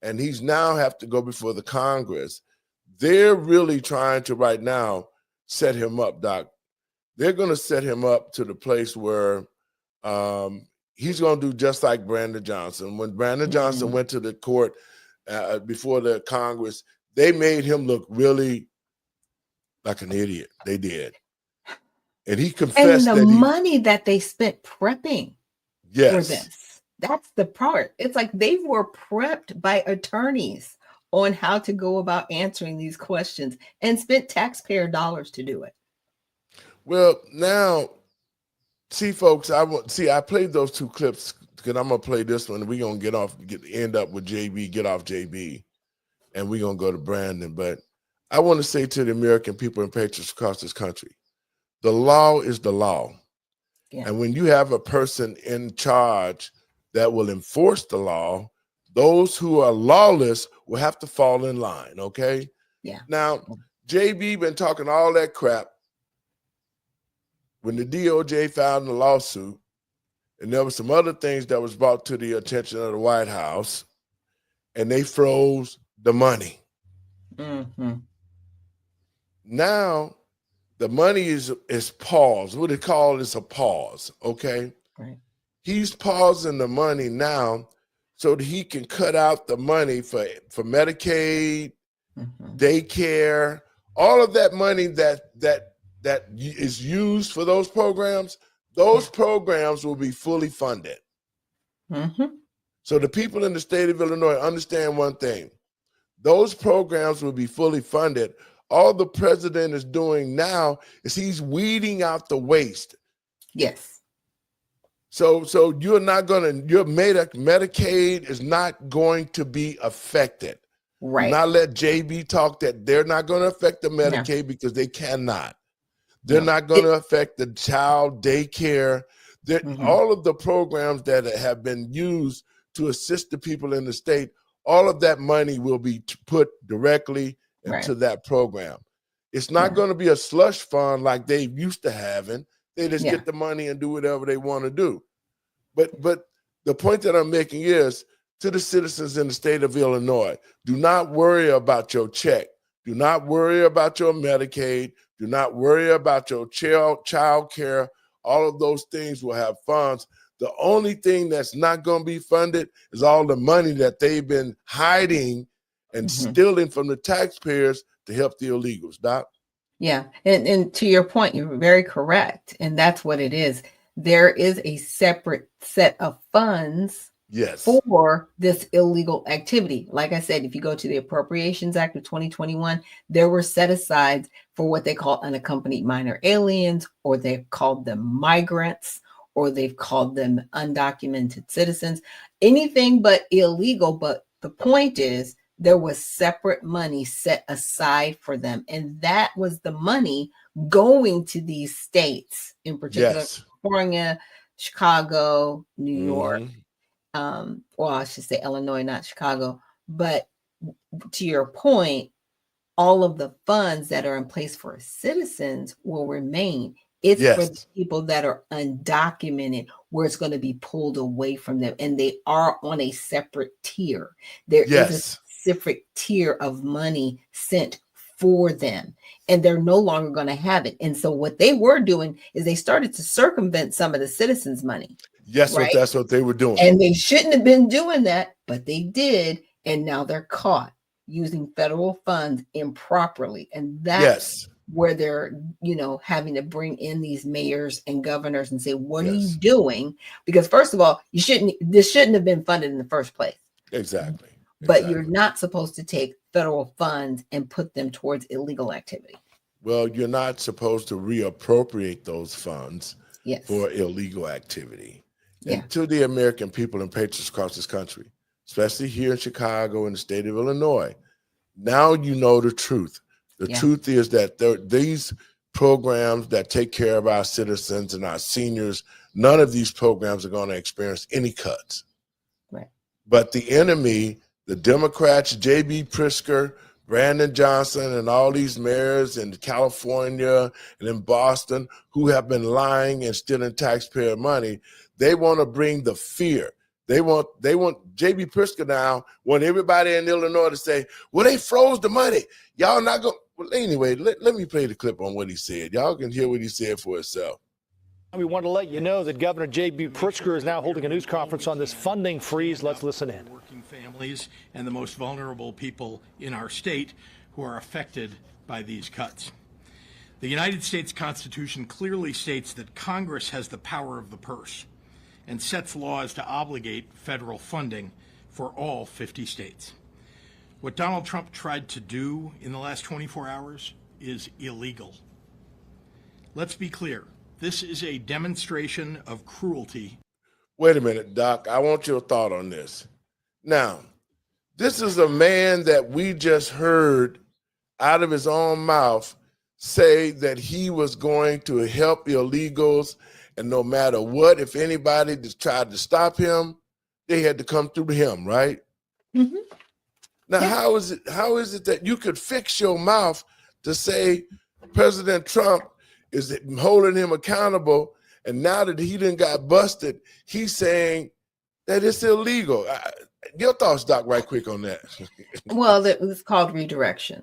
Speaker 1: and he's now have to go before the Congress, they're really trying to right now set him up, Doc. They're going to set him up to the place where he's going to do just like Brandon Johnson. When Brandon Johnson went to the court before the Congress, they made him look really like an idiot. They did. And he confessed
Speaker 2: and the money that they spent prepping for this. That's the part. It's like they were prepped by attorneys on how to go about answering these questions and spent taxpayer dollars to do it.
Speaker 1: Well, now, see, folks, I played those two clips because I'm gonna play this one. And we're gonna end up with JB, get off JB, and we're gonna go to Brandon. But I want to say to the American people and patriots across this country, the law is the law. Yeah. And when you have a person in charge that will enforce the law, those who are lawless will have to fall in line, okay?
Speaker 2: Yeah.
Speaker 1: Now, JB been talking all that crap when the DOJ filed the lawsuit, and there were some other things that was brought to the attention of the White House, and they froze the money. Now, the money is paused. What they call is a pause, okay?
Speaker 2: Right.
Speaker 1: He's pausing the money now so that he can cut out the money for Medicaid, daycare, all of that money that is used for those programs. Those programs will be fully funded. So the people in the state of Illinois understand one thing. Those programs will be fully funded. All the president is doing now is he's weeding out the waste.
Speaker 2: Yes.
Speaker 1: So you're not going to, your Medicaid is not going to be affected.
Speaker 2: Right.
Speaker 1: Do not let JB talk that they're not going to affect the Medicaid because they cannot. They're not going to affect the child daycare. All of the programs that have been used to assist the people in the state, all of that money will be put directly into that program. It's not going to be a slush fund like they used to having. They just get the money and do whatever they want to do. But the point that I'm making is to the citizens in the state of Illinois, do not worry about your check. Do not worry about your Medicaid. Do not worry about your child care. All of those things will have funds. The only thing that's not going to be funded is all the money that they've been hiding and stealing from the taxpayers to help the illegals, Doc.
Speaker 2: Yeah. And to your point, you're very correct. And that's what it is. There is a separate set of funds for this illegal activity. Like I said, if you go to the Appropriations Act of 2021, there were set asides for what they call unaccompanied minor aliens, or they've called them migrants, or they've called them undocumented citizens, anything but illegal. But the point is, there was separate money set aside for them. And that was the money going to these states, in particular, California, Chicago, New York. Well, I should say Illinois, not Chicago. But to your point, all of the funds that are in place for citizens will remain. It's for the people that are undocumented, where it's going to be pulled away from them. And they are on a separate tier. There is a specific tier of money sent for them, and they're no longer going to have it. And so what they were doing is they started to circumvent some of the citizens' money.
Speaker 1: That's what they were doing.
Speaker 2: And they shouldn't have been doing that, but they did. And now they're caught using federal funds improperly. And that's where they're, having to bring in these mayors and governors and say, what are you doing? Because first of all, this shouldn't have been funded in the first place.
Speaker 1: Exactly.
Speaker 2: But you're not supposed to take federal funds and put them towards illegal activity.
Speaker 1: Well, you're not supposed to reappropriate those funds for illegal activity. And to the American people and patriots across this country, especially here in Chicago and the state of Illinois, now you know the truth. The truth is that these programs that take care of our citizens and our seniors, none of these programs are going to experience any cuts.
Speaker 2: Right.
Speaker 1: But the enemy, the Democrats, J.B. Pritzker, Brandon Johnson, and all these mayors in California and in Boston who have been lying and stealing taxpayer money, they want to bring the fear. They want J.B. Pritzker now want everybody in Illinois to say, well, they froze the money. Y'all not going. Well, anyway, let me play the clip on what he said. Y'all can hear what he said for itself.
Speaker 12: We want to let you know that Governor J.B. Pritzker is now holding a news conference on this funding freeze. Let's listen in.
Speaker 6: Working families and the most vulnerable people in our state who are affected by these cuts. The United States Constitution clearly states that Congress has the power of the purse and sets laws to obligate federal funding for all 50 states. What Donald Trump tried to do in the last 24 hours is illegal. Let's be clear. This is a demonstration of cruelty.
Speaker 1: Wait a minute, Doc. I want your thought on this. Now, this is a man that we just heard out of his own mouth say that he was going to help illegals, and no matter what, if anybody just tried to stop him, they had to come through him, right? Now, how is it that you could fix your mouth to say President Trump is holding him accountable, and now that he done got busted, he's saying that it's illegal? Your thoughts, Doc, right quick on that.
Speaker 2: Well, it was called redirection,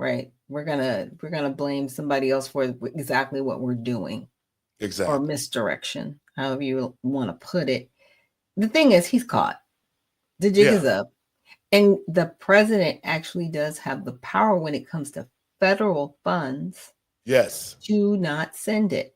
Speaker 2: right? We're gonna blame somebody else for exactly what we're doing.
Speaker 1: Exactly.
Speaker 2: Or misdirection, however you want to put it. The thing is, he's caught. The jig is up. And the president actually does have the power when it comes to federal funds.
Speaker 1: Yes.
Speaker 2: To not send it.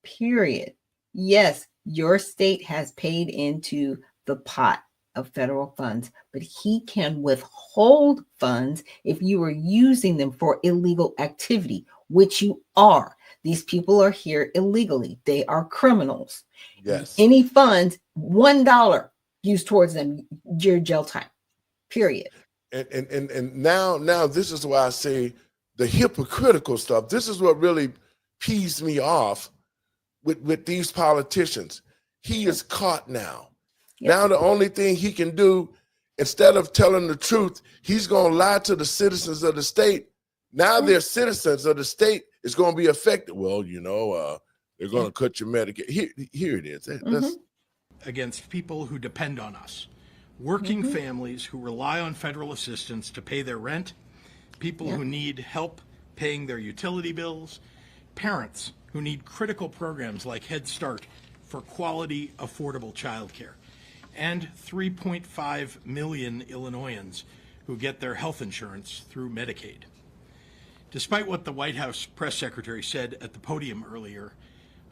Speaker 2: Period. Yes, your state has paid into the pot of federal funds, but he can withhold funds if you are using them for illegal activity, which you are. These people are here illegally. They are criminals.
Speaker 1: Yes.
Speaker 2: Any funds, $1 used towards them, your jail time. Period.
Speaker 1: And now this is why I say the hypocritical stuff. This is what really pees me off with these politicians. He is caught now. Yep. Now the only thing he can do, instead of telling the truth, he's going to lie to the citizens of the state. Now they're citizens of the state is going to be affected. Well, they're going to cut your Medicare. Here it is.
Speaker 6: Against people who depend on us. Working families who rely on federal assistance to pay their rent, people who need help paying their utility bills, parents who need critical programs like Head Start for quality, affordable childcare, and 3.5 million Illinoisans who get their health insurance through Medicaid. Despite what the White House press secretary said at the podium earlier,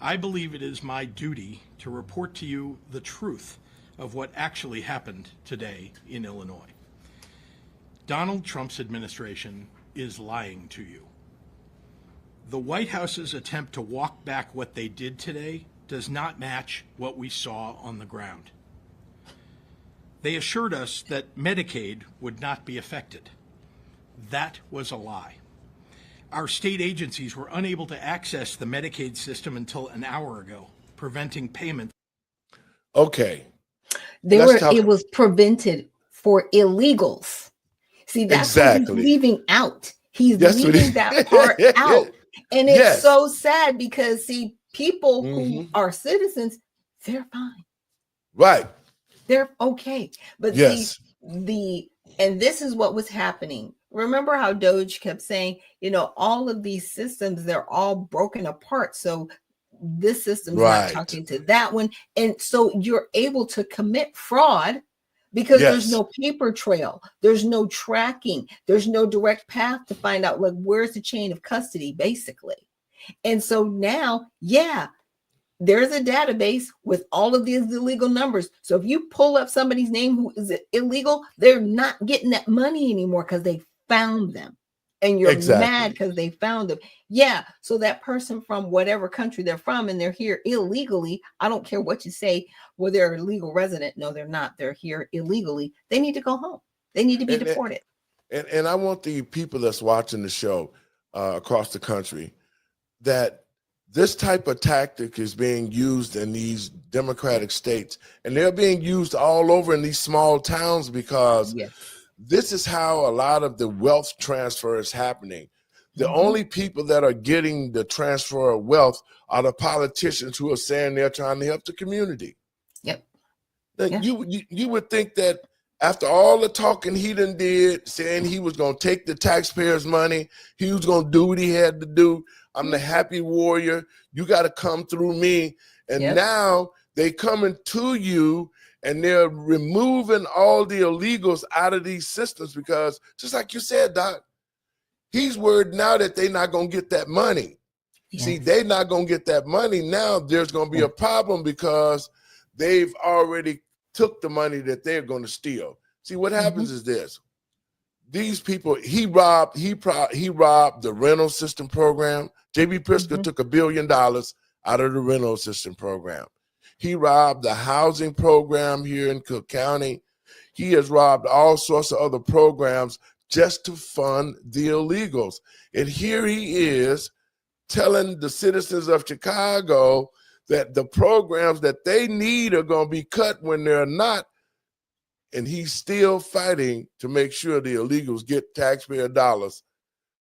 Speaker 6: I believe it is my duty to report to you the truth of what actually happened today in Illinois. Donald Trump's administration is lying to you. The White House's attempt to walk back what they did today does not match what we saw on the ground. They assured us that Medicaid would not be affected. That was a lie. Our state agencies were unable to access the Medicaid system until an hour ago, preventing payment.
Speaker 1: Okay.
Speaker 2: It was prevented for illegals. See, that's what he's leaving out. He's leaving that part out. And it's so sad because, see, people who are citizens, they're fine.
Speaker 1: Right.
Speaker 2: They're okay. But see, and this is what was happening. Remember how Doge kept saying, all of these systems, they're all broken apart. So this system's not talking to that one. And so you're able to commit fraud because there's no paper trail. There's no tracking. There's no direct path to find out, where's the chain of custody, basically. And so now, there's a database with all of these illegal numbers. So if you pull up somebody's name who is illegal, they're not getting that money anymore because they found them. And you're mad because they found them. Yeah. So that person from whatever country they're from and they're here illegally, I don't care what you say, well, they're a legal resident. No, they're not. They're here illegally. They need to go home. They need to be deported.
Speaker 1: And I want the people that's watching the show across the country that this type of tactic is being used in these Democratic states, and they're being used all over in these small towns because this is how a lot of the wealth transfer is happening. The only people that are getting the transfer of wealth are the politicians who are saying they're trying to help the community. You would think that after all the talking he done did, saying he was going to take the taxpayers' money, he was going to do what he had to do. I'm the happy warrior. You got to come through me. And now they coming to you and they're removing all the illegals out of these systems because, just like you said, Doc, he's worried now that they're not going to get that money. See, they're not going to get that money. Now there's going to be a problem because they've already took the money that they're going to steal. See, what happens is this. These people, he robbed the rental system program. J.B. Pritzker took $1 billion out of the rental system program. He robbed the housing program here in Cook County. He has robbed all sorts of other programs just to fund the illegals. And here he is telling the citizens of Chicago that the programs that they need are going to be cut when they're not. And he's still fighting to make sure the illegals get taxpayer dollars.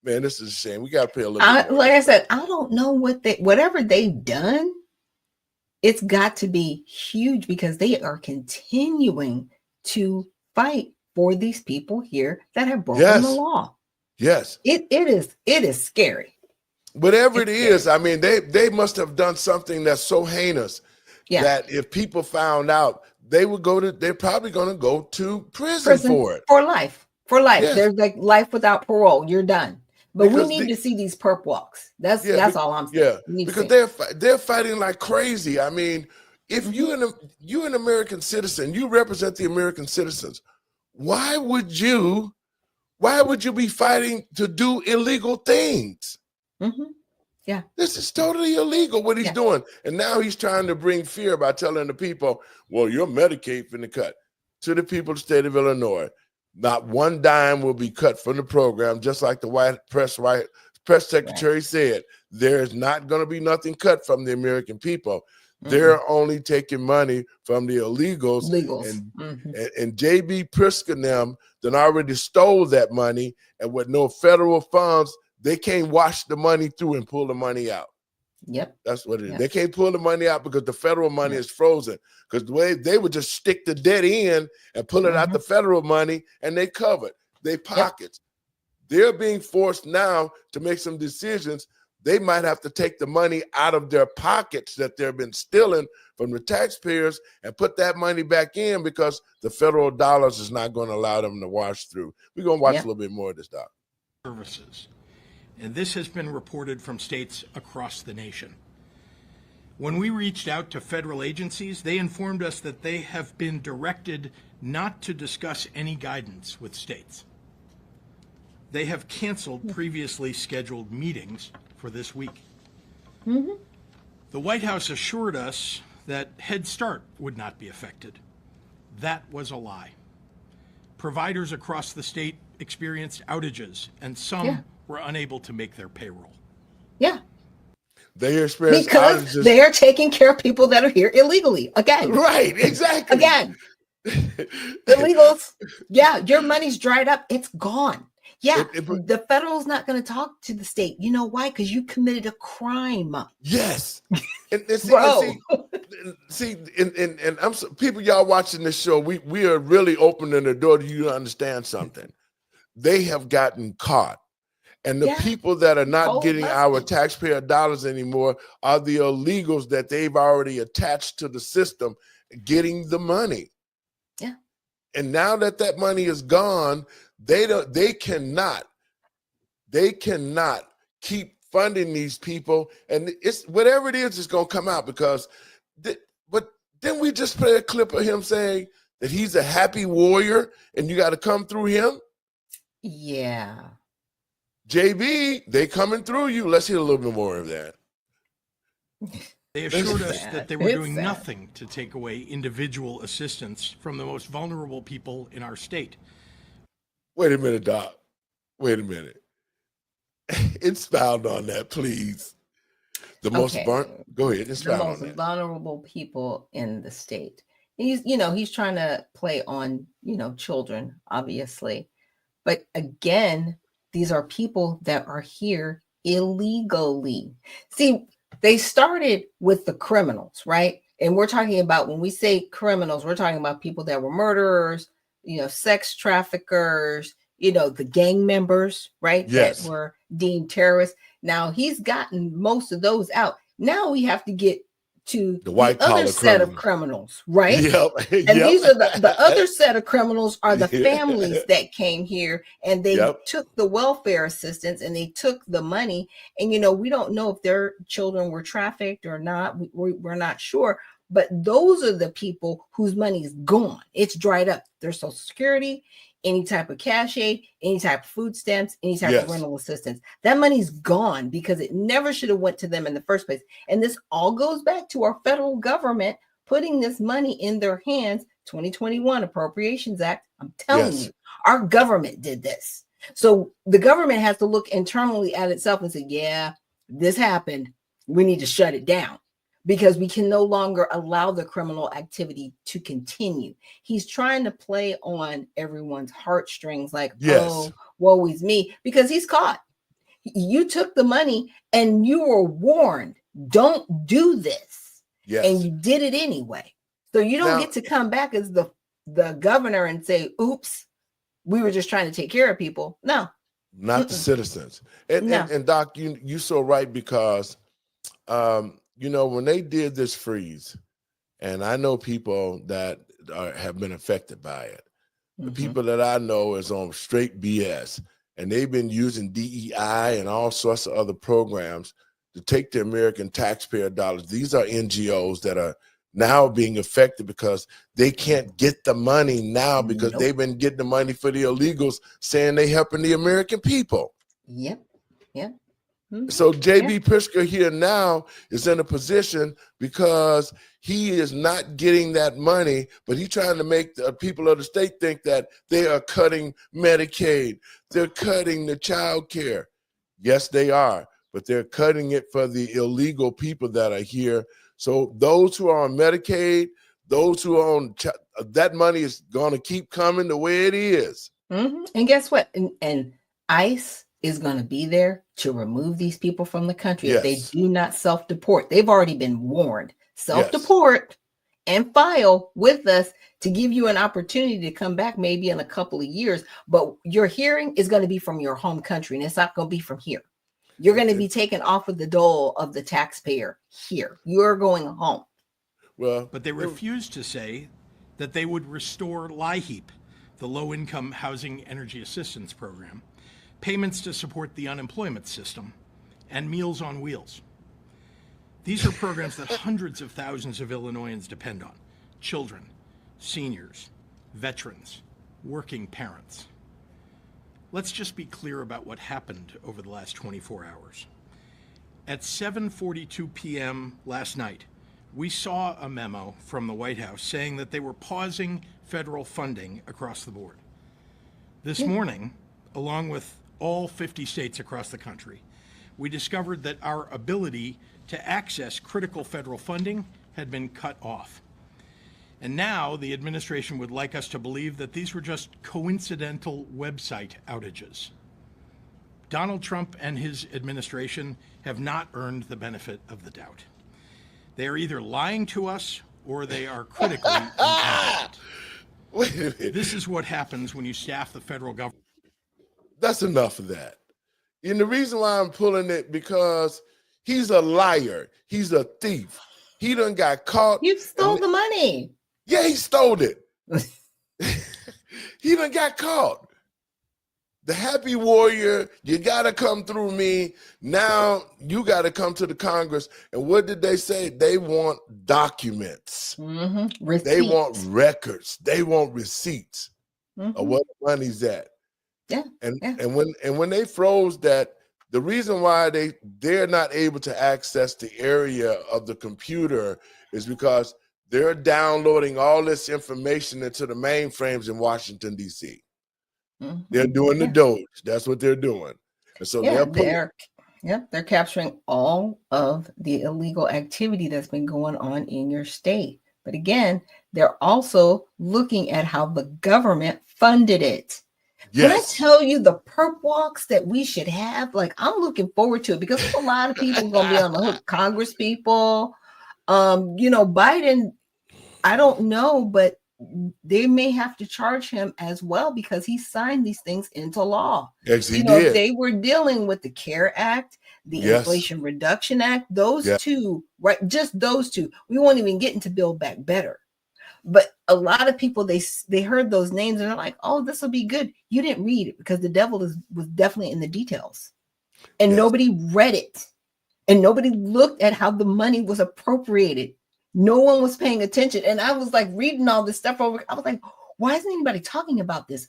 Speaker 1: Man, this is a shame. We got to pay a little bit more.
Speaker 2: Like I said, I don't know whatever they've done, it's got to be huge because they are continuing to fight for these people here that have broken the law.
Speaker 1: Yes.
Speaker 2: It is scary.
Speaker 1: Whatever it is, I mean, they must have done something that's so heinous that if people found out, they're probably going to go to prison for it.
Speaker 2: For life. For life.
Speaker 1: Yes.
Speaker 2: There's like life without parole. You're done. But we need to see these perp walks. That's all I'm saying.
Speaker 1: Yeah, because they're fighting like crazy. I mean, if you're an American citizen, you represent the American citizens. Why would you be fighting to do illegal things?
Speaker 2: Yeah.
Speaker 1: This is totally illegal what he's doing. And now he's trying to bring fear by telling the people, well, your Medicaid finna cut. To the people of the state of Illinois, not one dime will be cut from the program, just like the press secretary said. There's not going to be nothing cut from the American people. They're only taking money from the illegals. And J.B. Pritzker and them then already stole that money, and with no federal funds, they can't wash the money through and pull the money out.
Speaker 2: Yep.
Speaker 1: That's what it is. They can't pull the money out because the federal money is frozen. Because the way they would just stick the debt in and pull it out the federal money, and they covered their pockets. They're being forced now to make some decisions. They might have to take the money out of their pockets that they've been stealing from the taxpayers and put that money back in because the federal dollars is not going to allow them to wash through. We're going to watch a little bit more of this, Doc.
Speaker 6: Services. And this has been reported from states across the nation. When we reached out to federal agencies, they informed us that they have been directed not to discuss any guidance with states. They have canceled previously scheduled meetings for this week. The White House assured us that Head Start would not be affected. That was a lie. Providers across the state experienced outages, and some were unable to make their payroll.
Speaker 2: Yeah.
Speaker 1: They experienced
Speaker 2: because
Speaker 1: outages.
Speaker 2: They are taking care of people that are here illegally. Again.
Speaker 1: Right, exactly.
Speaker 2: Again. Illegals. Yeah, your money's dried up. It's gone. Yeah, the federal's not going to talk to the state. You know why? Because you committed a crime.
Speaker 1: Yes. And I'm people, y'all watching this show, we are really opening the door to you to understand something. They have gotten caught. And the people that are not getting our taxpayer dollars anymore are the illegals that they've already attached to the system, getting the money.
Speaker 2: Yeah.
Speaker 1: And now that that money is gone, they cannot keep funding these people. And it's whatever it is, it's going to come out because, but then we just play a clip of him saying that he's a happy warrior and you got to come through him.
Speaker 2: Yeah.
Speaker 1: JB, they coming through you. Let's hear a little bit more of that.
Speaker 6: They assured us that they were doing nothing to take away individual assistance from the most vulnerable people in our state.
Speaker 1: Wait a minute, Doc. Wait a minute. Expound on that, please. The most go ahead. Expound on that.
Speaker 2: The most vulnerable people in the state. He's trying to play on, children, obviously. But again, these are people that are here illegally. See, they started with the criminals, right? And we're talking about, when we say criminals, we're talking about people that were murderers, sex traffickers, the gang members, right?
Speaker 1: Yes.
Speaker 2: That were deemed terrorists. Now he's gotten most of those out. Now we have to get to the other set of criminals, right?
Speaker 1: Yep.
Speaker 2: And these are the other set of criminals are the families that came here and they took the welfare assistance and they took the money. And, we don't know if their children were trafficked or not. We're not sure. But those are the people whose money is gone. It's dried up. Their Social Security, any type of cash aid, any type of food stamps, any type of rental assistance. That money's gone because it never should have went to them in the first place. And this all goes back to our federal government putting this money in their hands. 2021 Appropriations Act. I'm telling you, our government did this. So the government has to look internally at itself and say, yeah, this happened. We need to shut it down. Because we can no longer allow the criminal activity to continue. He's trying to play on everyone's heartstrings like, oh, woe is me, because he's caught. You took the money and you were warned, don't do this.
Speaker 1: Yes.
Speaker 2: And you did it anyway. So you don't get to come back as the governor and say, oops, we were just trying to take care of people. No,
Speaker 1: not the citizens. And,
Speaker 2: No.
Speaker 1: and Doc, you so right, because when they did this freeze, and I know people that have been affected by it. The people that I know is on straight BS, and they've been using DEI and all sorts of other programs to take the American taxpayer dollars. These are NGOs that are now being affected because they can't get the money now because they've been getting the money for the illegals, saying they helping the American people.
Speaker 2: Yep.
Speaker 1: So J.B. Pritzker here now is in a position because he is not getting that money, but he's trying to make the people of the state think that they are cutting Medicaid. They're cutting the child care. Yes, they are, but they're cutting it for the illegal people that are here. So those who are on Medicaid, those who are on that money is going to keep coming the way it is.
Speaker 2: And guess what? And ICE is going to be there to remove these people from the country if they do not self-deport. They've already been warned. Self-deport and file with us to give you an opportunity to come back maybe in a couple of years. But your hearing is going to be from your home country, and it's not going to be from here. You're going to be taken off of the dole of the taxpayer here. You're going home.
Speaker 1: Well,
Speaker 6: but they refused to say that they would restore LIHEAP, the Low-Income Housing Energy Assistance Program, payments to support the unemployment system, and Meals on Wheels. These are programs that hundreds of thousands of Illinoisans depend on: children, seniors, veterans, working parents. Let's just be clear about what happened over the last 24 hours. At 7:42 p.m. last night, we saw a memo from the White House saying that they were pausing federal funding across the board. This morning, along with all 50 states across the country, we discovered that our ability to access critical federal funding had been cut off. And now the administration would like us to believe that these were just coincidental website outages. Donald Trump and his administration have not earned the benefit of the doubt. They are either lying to us or they are critically incompetent.
Speaker 1: Wait a minute.
Speaker 6: This is what happens when you staff the federal government.
Speaker 1: That's enough of that. And the reason why I'm pulling it, because he's a liar. He's a thief. He done got caught.
Speaker 2: You stole the money.
Speaker 1: Yeah, he stole it. He done got caught. The happy warrior, you got to come through me. Now you got to come to the Congress. And what did they say? They want documents. They want records. They want receipts of what the money's at. And when they froze that, the reason why they're not able to access the area of the computer is because they're downloading all this information into the mainframes in Washington, D.C. They're doing the Doge. That's what they're doing. And so
Speaker 2: they're capturing all of the illegal activity that's been going on in your state. But again, they're also looking at how the government funded it. When I tell you the perp walks that we should have, like, I'm looking forward to it because there's a lot of people going to be on the hook. Congress people, Biden, I don't know, but they may have to charge him as well because he signed these things into law.
Speaker 1: Yes, he did.
Speaker 2: They were dealing with the CARE Act, the Inflation Reduction Act, those two, right? Just those two. We won't even get into Build Back Better. But a lot of people, they heard those names and they're like, oh, this will be good. You didn't read it because the devil was definitely in the details. And nobody read it. And nobody looked at how the money was appropriated. No one was paying attention. And I was like reading all this stuff over. I was like, why isn't anybody talking about this?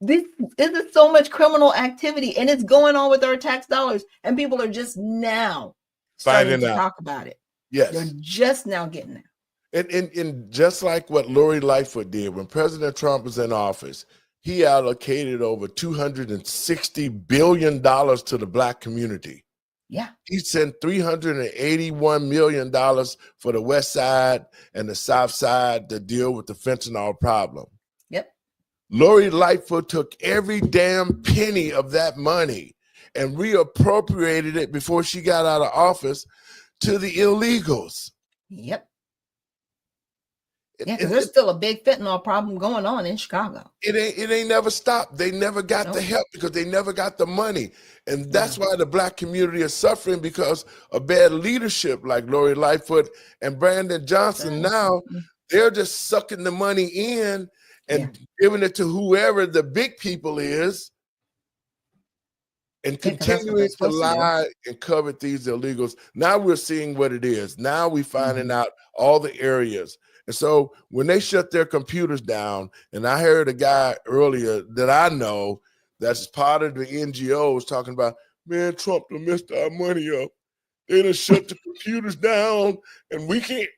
Speaker 2: This is so much criminal activity and it's going on with our tax dollars. And people are just now starting to talk about it.
Speaker 1: Yes.
Speaker 2: They're just now getting there.
Speaker 1: And just like what Lowery Lightfoot did when President Trump was in office, he allocated over $260 billion to the Black community.
Speaker 2: Yeah.
Speaker 1: He sent $381 million for the West Side and the South Side to deal with the fentanyl problem.
Speaker 2: Yep.
Speaker 1: Lowery Lightfoot took every damn penny of that money and reappropriated it before she got out of office to the illegals.
Speaker 2: Yep. Yeah, because there's still a big fentanyl problem going on in Chicago.
Speaker 1: It ain't never stopped. They never got the help because they never got the money. And that's why the Black community is suffering, because of bad leadership like Lori Lightfoot and Brandon Johnson. Now they're just sucking the money in and giving it to whoever the big people is, and continuing to lie and covet these illegals. Now we're seeing what it is. Now we're finding out all the areas. And so when they shut their computers down, and I heard a guy earlier that I know that's part of the NGOs talking about, man, Trump done messed our money up. They done shut the computers down, and we can't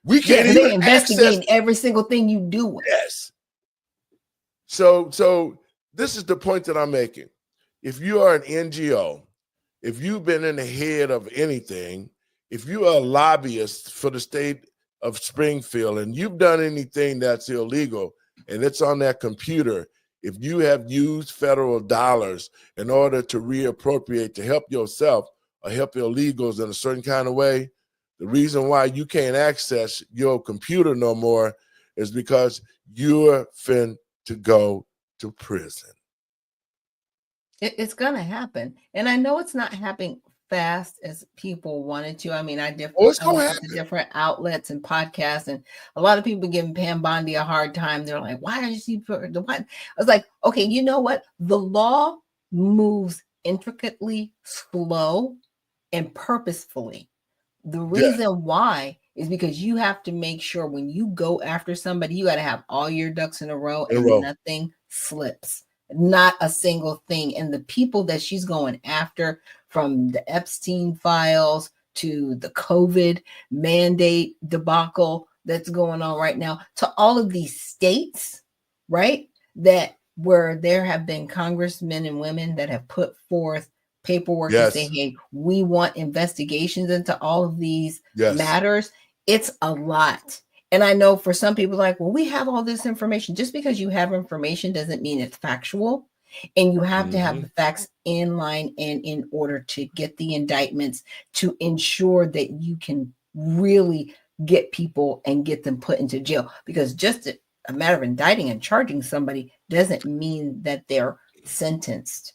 Speaker 1: even
Speaker 2: they investigate every single thing you do.
Speaker 1: Yes. So this is the point that I'm making. If you are an NGO, if you've been in the head of anything, if you are a lobbyist for the state of Springfield and you've done anything that's illegal and it's on that computer, if you have used federal dollars in order to reappropriate to help yourself or help illegals in a certain kind of way, the reason why you can't access your computer no more is because you're fin to go to prison.
Speaker 2: It's going to happen. And I know it's not happening fast as people wanted to. I mean, I listen to different outlets and podcasts, and a lot of people giving Pam Bondi a hard time. They're like, why are you put the what? I was like, okay, you know what? The law moves intricately, slow, and purposefully. The reason why is because you have to make sure when you go after somebody, you got to have all your ducks in a row and nothing slips. Not a single thing. And the people that she's going after, from the Epstein files to the COVID mandate debacle that's going on right now, to all of these states, right, that where there have been congressmen and women that have put forth paperwork to say, hey, we want investigations into all of these matters. It's a lot. And I know for some people, like, well, we have all this information. Just because you have information doesn't mean it's factual. And you have to have the facts in line and in order to get the indictments to ensure that you can really get people and get them put into jail. Because just a matter of indicting and charging somebody doesn't mean that they're sentenced.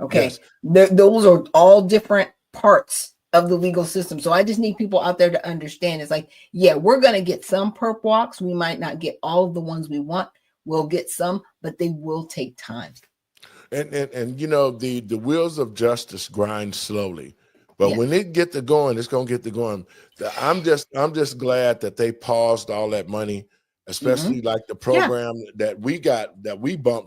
Speaker 2: Okay. Those are all different parts of the legal system. So I just need people out there to understand. It's like, yeah, we're going to get some perp walks. We might not get all of the ones we want. We'll get some, but they will take time.
Speaker 1: And you know, the wheels of justice grind slowly, but when it get to going, it's gonna get to going. I'm just glad that they paused all that money, especially like the program that we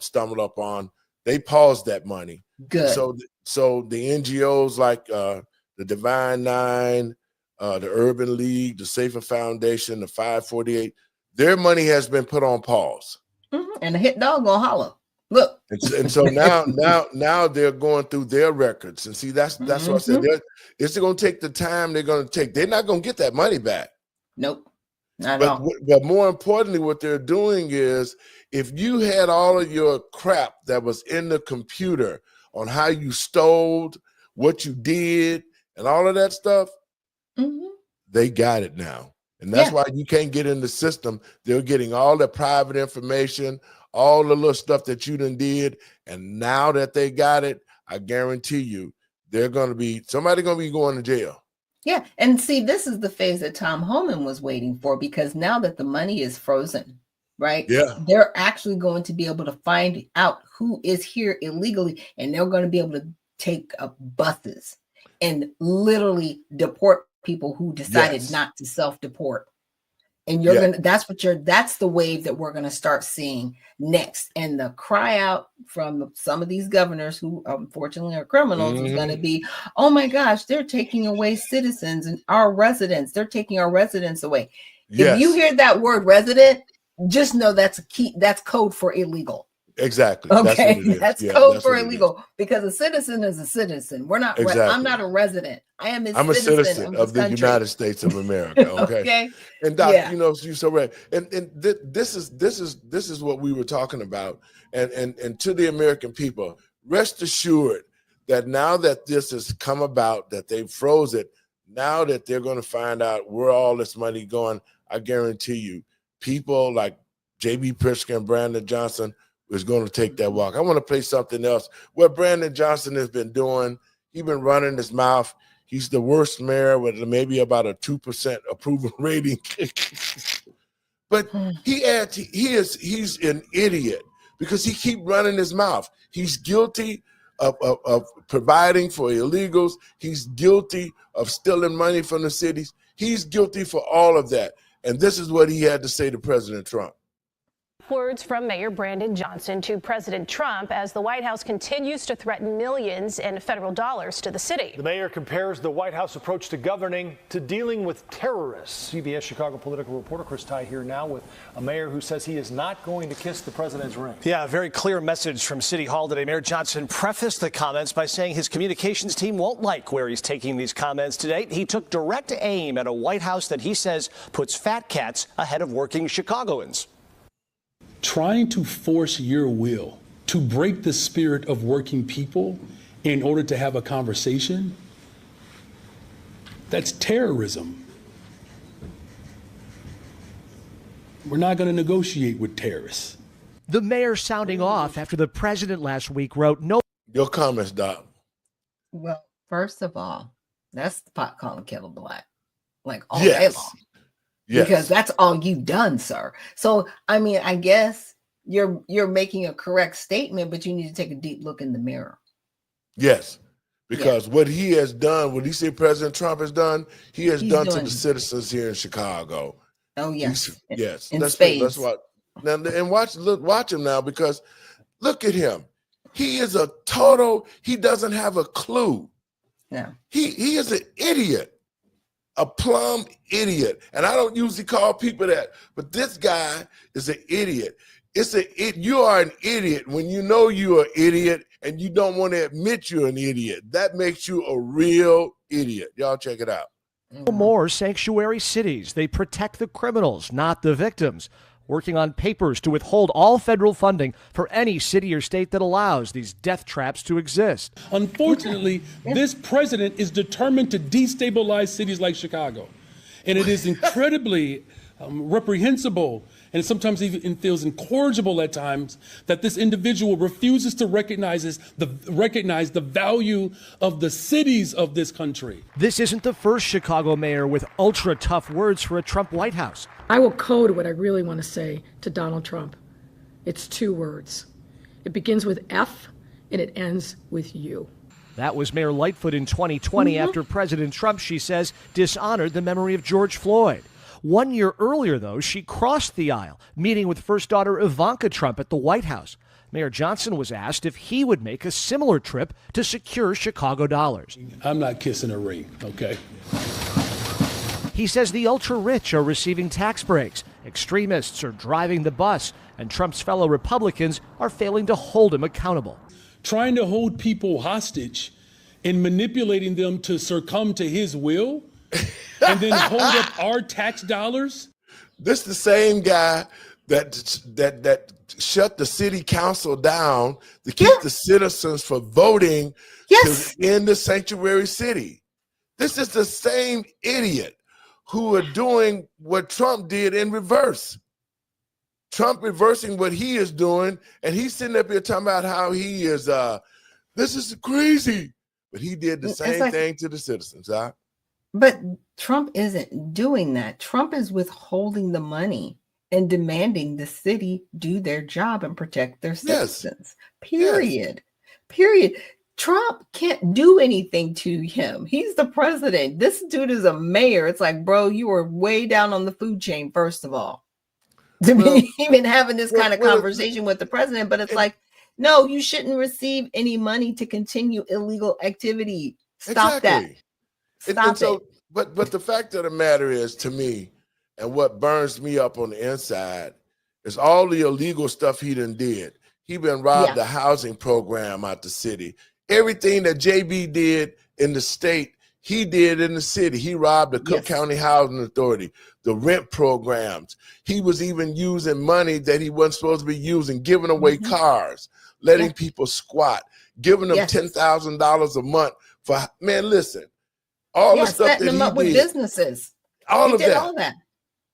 Speaker 1: stumbled up on. They paused that money.
Speaker 2: Good.
Speaker 1: So the NGOs like the Divine Nine, the Urban League, the Safer Foundation, the 548, their money has been put on pause.
Speaker 2: And the hit dog gonna holler. Look.
Speaker 1: And so now they're going through their records. And see, that's what I said. It's going to take the time they're going to take. They're not going to get that money back.
Speaker 2: Nope. Not at all.
Speaker 1: But more importantly, what they're doing is, if you had all of your crap that was in the computer on how you stole, what you did, and all of that stuff, they got it now. And that's why you can't get in the system. They're getting all the private information, all the little stuff that you done did. And now that they got it, I guarantee you, somebody going to be going to jail.
Speaker 2: Yeah. And see, this is the phase that Tom Homan was waiting for, because now that the money is frozen, right?
Speaker 1: Yeah.
Speaker 2: They're actually going to be able to find out who is here illegally, and they're going to be able to take up buses and literally deport people who decided not to self-deport. And that's the wave that we're gonna start seeing next. And the cry out from some of these governors who unfortunately are criminals is gonna be, oh my gosh, they're taking away citizens and our residents. They're taking our residents away. If you hear that word resident, just know that's code for illegal.
Speaker 1: Exactly.
Speaker 2: Okay, that's code for illegal, because a citizen is a citizen. We're not.
Speaker 1: Exactly.
Speaker 2: I'm not a resident. I'm
Speaker 1: a citizen of the United States of America. Okay.
Speaker 2: Okay.
Speaker 1: And Doc, you know, you're so right. And this is what we were talking about. And to the American people, rest assured that now that this has come about, that they froze it, now that they're going to find out where all this money going, I guarantee you, people like J.B. Pritzker and Brandon Johnson is going to take that walk. I want to play something else. What Brandon Johnson has been doing, he's been running his mouth. He's the worst mayor with maybe about a 2% approval rating. But he's an idiot because he keep running his mouth. He's guilty of providing for illegals. He's guilty of stealing money from the cities. He's guilty for all of that. And this is what he had to say to President Trump.
Speaker 13: Words from Mayor Brandon Johnson to President Trump as the White House continues to threaten millions in federal dollars to the city.
Speaker 12: The mayor compares the White House approach to governing to dealing with terrorists. CBS Chicago political reporter Chris Ty here now with a mayor who says he is not going to kiss the president's ring.
Speaker 14: Yeah, a very clear message from City Hall today. Mayor Johnson prefaced the comments by saying his communications team won't like where he's taking these comments today. He took direct aim at a White House that he says puts fat cats ahead of working Chicagoans.
Speaker 15: Trying to force your will to break the spirit of working people in order to have a conversation, that's terrorism. We're not going to negotiate with terrorists.
Speaker 16: The mayor sounding off after the president last week wrote no.
Speaker 1: Your comments, Doc.
Speaker 2: Well, first of all, that's the pot calling kettle black, like all day long.
Speaker 1: Yes.
Speaker 2: Because that's all you've done, sir. So, I mean, I guess you're making a correct statement, but you need to take a deep look in the mirror.
Speaker 1: Yes, because what he has done, what he said President Trump has done, he's done to the citizens here in Chicago.
Speaker 2: Oh, yes.
Speaker 1: Yes.
Speaker 2: In
Speaker 1: That's what. Now, and watch him now, because look at him. He is a total, he doesn't have a clue.
Speaker 2: Yeah. He
Speaker 1: is an idiot. A plumb idiot. And I don't usually call people that, but this guy is an idiot. You are an idiot when you know you're an idiot and you don't want to admit you're an idiot. That makes you a real idiot. Y'all check it out.
Speaker 16: More sanctuary cities. They protect the criminals, not the victims. Working on papers to withhold all federal funding for any city or state that allows these death traps to exist.
Speaker 15: Unfortunately, this president is determined to destabilize cities like Chicago. And it is incredibly reprehensible, and sometimes even feels incorrigible at times, that this individual refuses to recognize the value of the cities of this country.
Speaker 16: This isn't the first Chicago mayor with ultra tough words for a Trump White House.
Speaker 17: I will code what I really want to say to Donald Trump. It's 2 words. It begins with F and it ends with U.
Speaker 16: That was Mayor Lightfoot in 2020 after President Trump, she says, dishonored the memory of George Floyd. 1 year earlier, though, she crossed the aisle, meeting with first daughter Ivanka Trump at the White House. Mayor Johnson was asked if he would make a similar trip to secure Chicago dollars.
Speaker 15: I'm not kissing a ring, okay?
Speaker 16: He says the ultra-rich are receiving tax breaks, extremists are driving the bus, and Trump's fellow Republicans are failing to hold him accountable.
Speaker 15: Trying to hold people hostage and manipulating them to succumb to his will and then hold up our tax dollars?
Speaker 1: This the same guy that shut the city council down to keep the citizens from voting to end the sanctuary city. This is the same idiot who are doing what Trump did in reverse. Trump reversing what he is doing, and he's sitting up here talking about how he is, this is crazy. But he did the same thing to the citizens, huh?
Speaker 2: But Trump isn't doing that. Trump is withholding the money and demanding the city do their job and protect their citizens. Period. Period. Trump can't do anything to him. He's the president. This dude is a mayor. It's like, bro, you are way down on the food chain, first of all, to be even having this kind of conversation with the president. But it's like, no, you shouldn't receive any money to continue illegal activity. Stop that. Stop it.
Speaker 1: But the fact of the matter is, to me, and what burns me up on the inside, is all the illegal stuff he done did. He been robbed the housing program out the city. Everything that JB did in the state, he did in the city. He robbed the Cook County Housing Authority, the rent programs. He was even using money that he wasn't supposed to be using, giving away cars, letting people squat, giving them $10,000 a month for, man, listen, all the stuff that he
Speaker 2: them up
Speaker 1: did.
Speaker 2: with businesses.
Speaker 1: All
Speaker 2: he
Speaker 1: of
Speaker 2: did
Speaker 1: that.
Speaker 2: all that.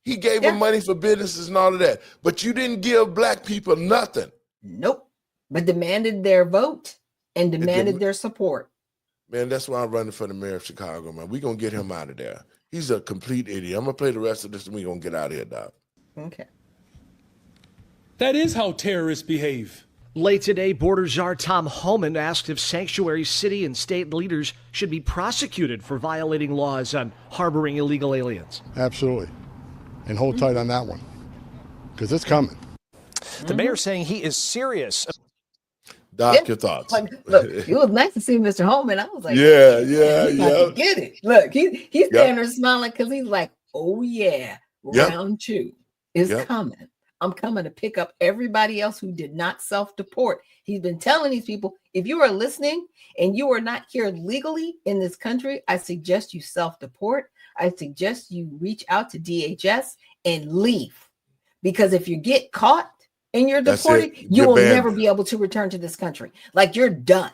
Speaker 1: He gave them money for businesses and all of that. But you didn't give black people nothing.
Speaker 2: Nope. But demanded their vote and demanded their support.
Speaker 1: Man, that's why I'm running for the mayor of Chicago, man. We're going to get him out of there. He's a complete idiot. I'm going to play the rest of this and we're going to get out of here, Doc.
Speaker 2: Okay.
Speaker 15: That is how terrorists behave.
Speaker 16: Late today, Border Czar Tom Homan asked if sanctuary city and state leaders should be prosecuted for violating laws on harboring illegal aliens.
Speaker 18: Absolutely. And hold tight on that one, because it's coming.
Speaker 14: The mayor saying he is serious.
Speaker 1: Doc, your thoughts?
Speaker 2: Like, look, it was nice to see Mr. Holman. I was like,
Speaker 1: yeah.
Speaker 2: Get it. Look, he's standing there smiling because he's like, oh yeah, round two is coming. I'm coming to pick up everybody else who did not self-deport. He's been telling these people, if you are listening and you are not here legally in this country, I suggest you self-deport. I suggest you reach out to DHS and leave. Because if you get caught and you're deported, you will never be able to return to this country. Like, you're done.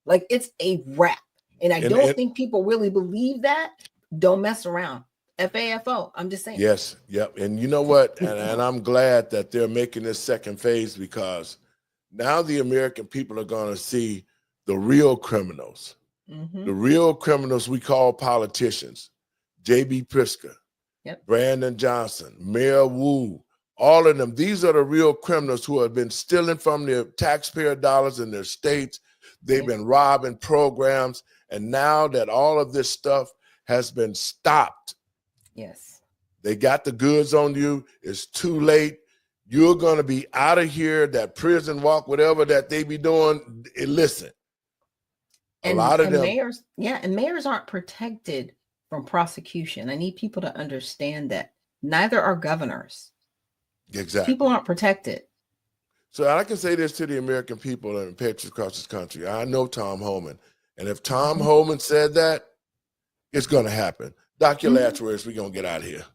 Speaker 2: Like, it's a wrap. And I don't think people really believe that. Don't mess around. FAFO. I'm just saying.
Speaker 1: Yes. Yep. And you know what? And I'm glad that they're making this second phase, because now the American people are going to see the real criminals, the real criminals we call politicians. J.B. Pritzker, Brandon Johnson, Mayor Wu, all of them. These are the real criminals who have been stealing from their taxpayer dollars in their states. They've been robbing programs. And now that all of this stuff has been stopped, they got the goods on you. It's too late. You're going to be out of here. That prison walk, whatever that they be doing, listen.
Speaker 2: And,
Speaker 1: a lot of them.
Speaker 2: Mayors aren't protected from prosecution. I need people to understand that. Neither are governors.
Speaker 1: Exactly.
Speaker 2: People aren't protected.
Speaker 1: So I can say this to the American people and patriots across this country. I know Tom Homan. And if Tom Homan said that, it's going to happen. Doc, your last words, we're going to get out of here.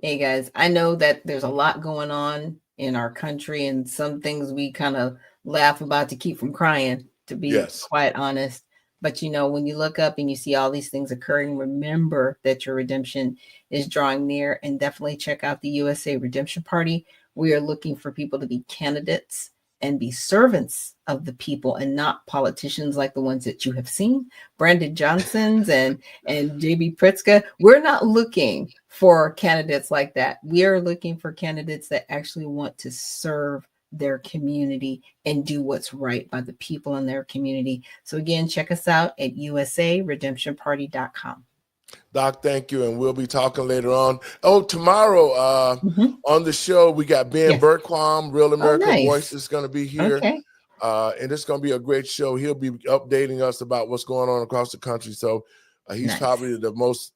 Speaker 2: Hey, guys, I know that there's a lot going on in our country and some things we kind of laugh about to keep from crying, to be quite honest. But, you know, when you look up and you see all these things occurring, remember that your redemption is drawing near, and definitely check out the USA Redemption Party. We are looking for people to be candidates and be servants of the people and not politicians like the ones that you have seen, Brandon Johnson's and J.B. Pritzker. We're not looking for candidates like that. We are looking for candidates that actually want to serve their community and do what's right by the people in their community. So again, check us out at usaredemptionparty.com.
Speaker 1: Doc, thank you. And we'll be talking later on. Oh, tomorrow on the show, we got Ben Berquam, Real American Voice, is going to be here.
Speaker 2: Okay.
Speaker 1: And it's going to be a great show. He'll be updating us about what's going on across the country. So he's probably the most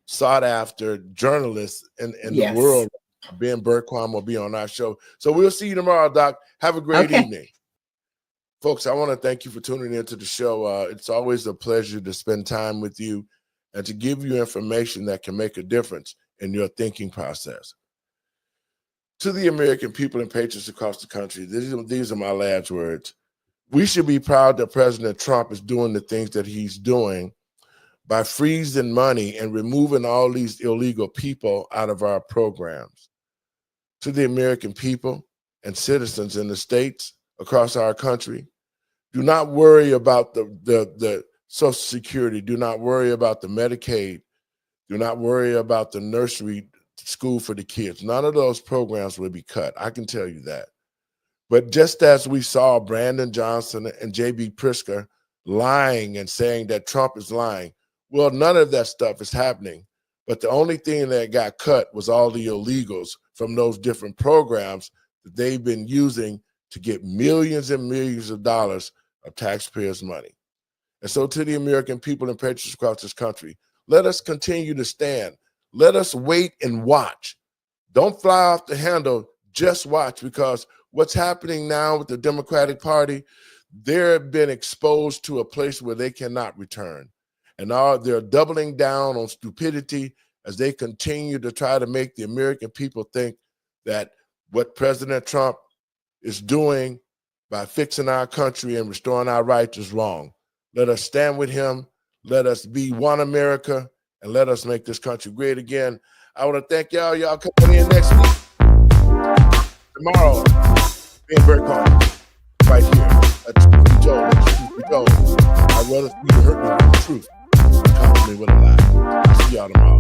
Speaker 1: sought after journalist in the world. Ben Berquam will be on our show. So we'll see you tomorrow, Doc. Have a great evening. Folks, I want to thank you for tuning into the show. It's always a pleasure to spend time with you and to give you information that can make a difference in your thinking process. To the American people and patriots across the country, these are my last words. We should be proud that President Trump is doing the things that he's doing by freezing money and removing all these illegal people out of our programs. To the American people and citizens in the states across our country, do not worry about the Social Security. Do not worry about the Medicaid. Do not worry about the nursery school for the kids. None of those programs will be cut. I can tell you that. But just as we saw Brandon Johnson and J.B. Pritzker lying and saying that Trump is lying, well, none of that stuff is happening. But the only thing that got cut was all the illegals from those different programs that they've been using to get millions and millions of dollars of taxpayers' money. And so to the American people and patriots across this country, let us continue to stand. Let us wait and watch. Don't fly off the handle, just watch, because what's happening now with the Democratic Party, they've been exposed to a place where they cannot return. And now they're doubling down on stupidity as they continue to try to make the American people think that what President Trump is doing by fixing our country and restoring our rights is wrong. Let us stand with him. Let us be one America, and let us make this country great again. I want to thank y'all. Y'all coming in next week. Tomorrow, being very calm. Right here. Let the truth be told. Let the truth be told. I'd rather for you to hurt me with the truth than come to me with a lie. I'll see y'all tomorrow.